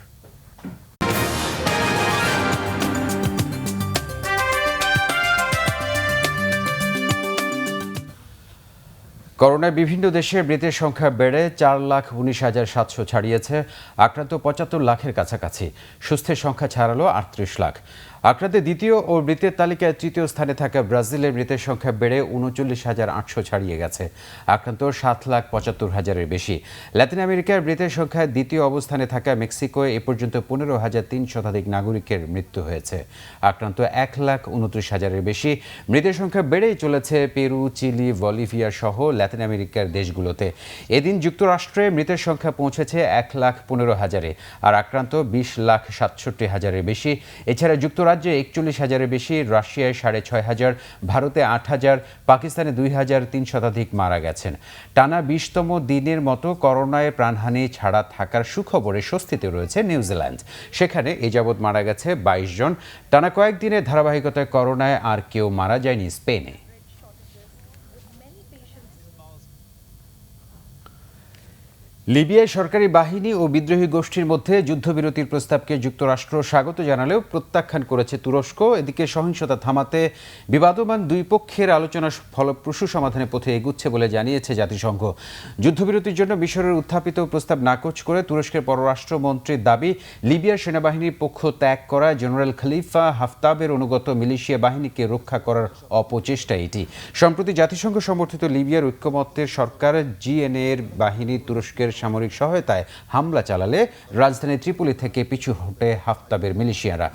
করোনায় বিভিন্ন দেশে মৃতের সংখ্যা বেড়ে 4,19,700 ছাড়িয়েছে। আক্রান্ত 75 লাখের কাছাকাছি। সুস্থের সংখ্যা ছাড়ালো 38 লাখ। আক্রান্তের দ্বিতীয় ও মৃতের তালিকায় তৃতীয় স্থানে থাকা ব্রাজিলের মৃতের সংখ্যা বেড়ে 39,800 ছাড়িয়ে গেছে। আক্রান্ত 7,75,000-এর বেশি। ল্যাতিন আমেরিকার মৃতের সংখ্যায় দ্বিতীয় অবস্থানে থাকা মেক্সিকোয় এ পর্যন্ত 15,003 শতাধিক নাগরিকের মৃত্যু হয়েছে। আক্রান্ত 1,29,000-এর বেশি। মৃতের সংখ্যা বেড়েই চলেছে পেরু, চিলি, বলিভিয়া সহ ল্যাতিন আমেরিকার দেশগুলোতে। এদিন যুক্তরাষ্ট্রে মৃতের সংখ্যা পৌঁছেছে 1,15,000-এ, আর আক্রান্ত 20,67,000-এর বেশি। এছাড়া যুক্তরাজ্যে 41,000-এর বেশি, রাশিয়ায় 6,500, ভারতে 8,000, পাকিস্তানে 2,003 শতাধিক মারা গেছেন। টানা 20তম দিনের মতো করোনায় প্রাণহানি ছাড়া থাকার সুখবরে স্বস্তিতে রয়েছে নিউজিল্যান্ড। সেখানে এ যাবৎ মারা গেছে 22 জন। টানা কয়েকদিনের ধারাবাহিকতায় করোনায় আর কেউ মারা যায়নি স্পেনে। লিবিয়ায় সরকারি বাহিনী ও বিদ্রোহী গোষ্ঠীর মধ্যে যুদ্ধবিরতির প্রস্তাবকে যুক্তরাষ্ট্র স্বাগত জানালেও প্রত্যাখ্যান করেছে তুরস্ক। এদিকে সহিংসতা থামাতে বিবাদমান দুই পক্ষের আলোচনা ফলপ্রসূ সমাধানের পথে এগুচ্ছে বলে জানিয়েছে জাতিসংঘ। যুদ্ধবিরতির জন্য মিশরের উত্থাপিত প্রস্তাব নাকচ করে তুরস্কের পররাষ্ট্রমন্ত্রীর দাবি, লিবিয়ার সেনাবাহিনীর পক্ষ ত্যাগ করা জেনারেল খলিফা হাফতাবের অনুগত মিলিশিয়া বাহিনীকে রক্ষা করার অপচেষ্টা এটি। সম্প্রতি জাতিসংঘ সমর্থিত লিবিয়ার ঐক্যমত্যের সরকার জিএনএ-এর বাহিনী তুরস্কের সামরিক সহায়তায় হামলা চালালে রাজধানী ত্রিপোলি থেকে পিছু হটে হাফতাবের মিলিশিয়ারা।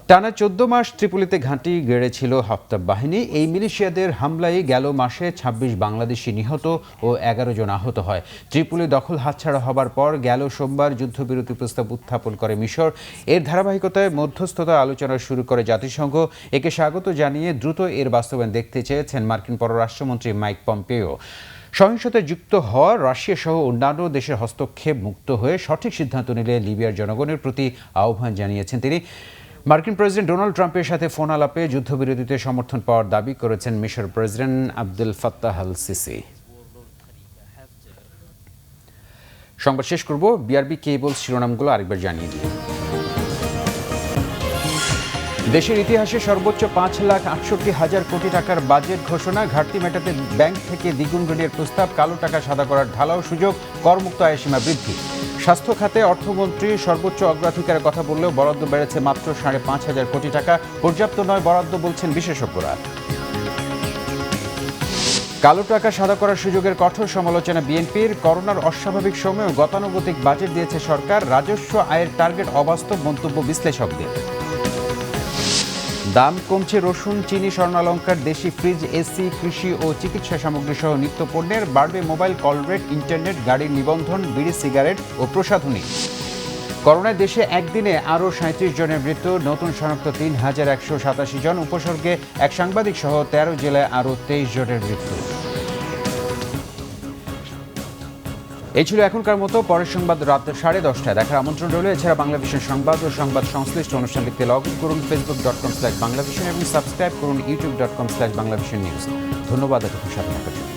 টানা 14 মাস ত্রিপোলিতে ঘাঁটি গেড়েছিল হাফতাব বাহিনী। এই মিলিশিয়াদের হামলায় গেল মাসে 26 বাংলাদেশি নিহত ও 11 জন আহত হয়। ত্রিপোলি দখল হাতছাড়া হবার পর গেল সোমবার যুদ্ধবিরতি প্রস্তাব উত্থাপন করে মিশর। এর ধারাবাহিকতায় মধ্যস্থতা আলোচনা শুরু করে জাতিসংঘ। একে স্বাগত জানিয়ে দ্রুত এর বাস্তবায়ন দেখতে চেয়েছেন মার্কিন পররাষ্ট্রমন্ত্রী মাইক পম্পেও। সহিংসতায় যুক্ত হওয়া রাশিয়া সহ অন্যান্য দেশের হস্তক্ষেপ মুক্ত হয়ে সঠিক সিদ্ধান্ত নিলে লিবিয়ার জনগণের প্রতি আহ্বান জানিয়েছেন তিনি। মার্কিন প্রেসিডেন্ট ডোনাল্ড ট্রাম্পের সাথে ফোন আলাপে যুদ্ধবিরতিতে সমর্থন পাওয়ার দাবি করেছেন মিশর president Abdul Fattah al CC. সংবাদ শেষ করব বিআরবি কেবল শিরোনামগুলো আরেকবার জানিয়ে দিই। দেশের ইতিহাসে সর্বোচ্চ 5,68,000 কোটি টাকার বাজেট ঘোষণা। ঘাটতি মেটাতে ব্যাংক থেকে দ্বিগুণ ঋণের প্রস্তাব। কালো টাকা সাদা করার ঢালাও সুযোগ। করমুক্ত আয়ের সীমা বৃদ্ধি। স্বাস্থ্য খাতে অর্থমন্ত্রী সর্বোচ্চ অগ্রাধিকারের কথা বললেও বরাদ্দ বেড়েছে মাত্র 5,500 কোটি টাকা। পর্যাপ্ত নয় বরাদ্দ বলছেন বিশেষজ্ঞরা। কালো টাকা সাদা করার সুযোগের কঠোর সমালোচনা বিএনপির। করোনার অস্বাভাবিক সময়েও গতানুগতিক বাজেট দিয়েছে সরকার। রাজস্ব আয়ের টার্গেট অবাস্তব মন্তব্য বিশ্লেষকদের। দাম কমছে রসুন, চিনি, স্বর্ণালংকার, দেশি ফ্রিজ, এসি, কৃষি ও চিকিৎসা সামগ্রী সহ নিত্য পণ্যের। বাড়বে মোবাইল কল রেট, ইন্টারনেট, গাড়ির নিবন্ধন, বিড়ি, সিগারেট ও প্রসাধনী। করোনায় দেশে একদিনে আরও 37 জনের মৃত্যু। নতুন শনাক্ত 3,187 জন। উপসর্গে এক সাংবাদিক সহ 13 জেলায় আরও 23 জনের মৃত্যু। এই ছিল এখনকার মতো। পরের সংবাদ রাত 10:30 দেখার আমন্ত্রণ রইল। এছাড়া বাংলা ভিশন সংবাদ ও সংবাদ সংশ্লিষ্ট অনুষ্ঠান লিখতে লগ ইন করুন facebook.com/বাংলাভিশন এবং সাবস্ক্রাইব করুন youtube.com/বাংলাভিশন নিউজ। ধন্যবাদ এতক্ষণ সাথে থাকার জন্য।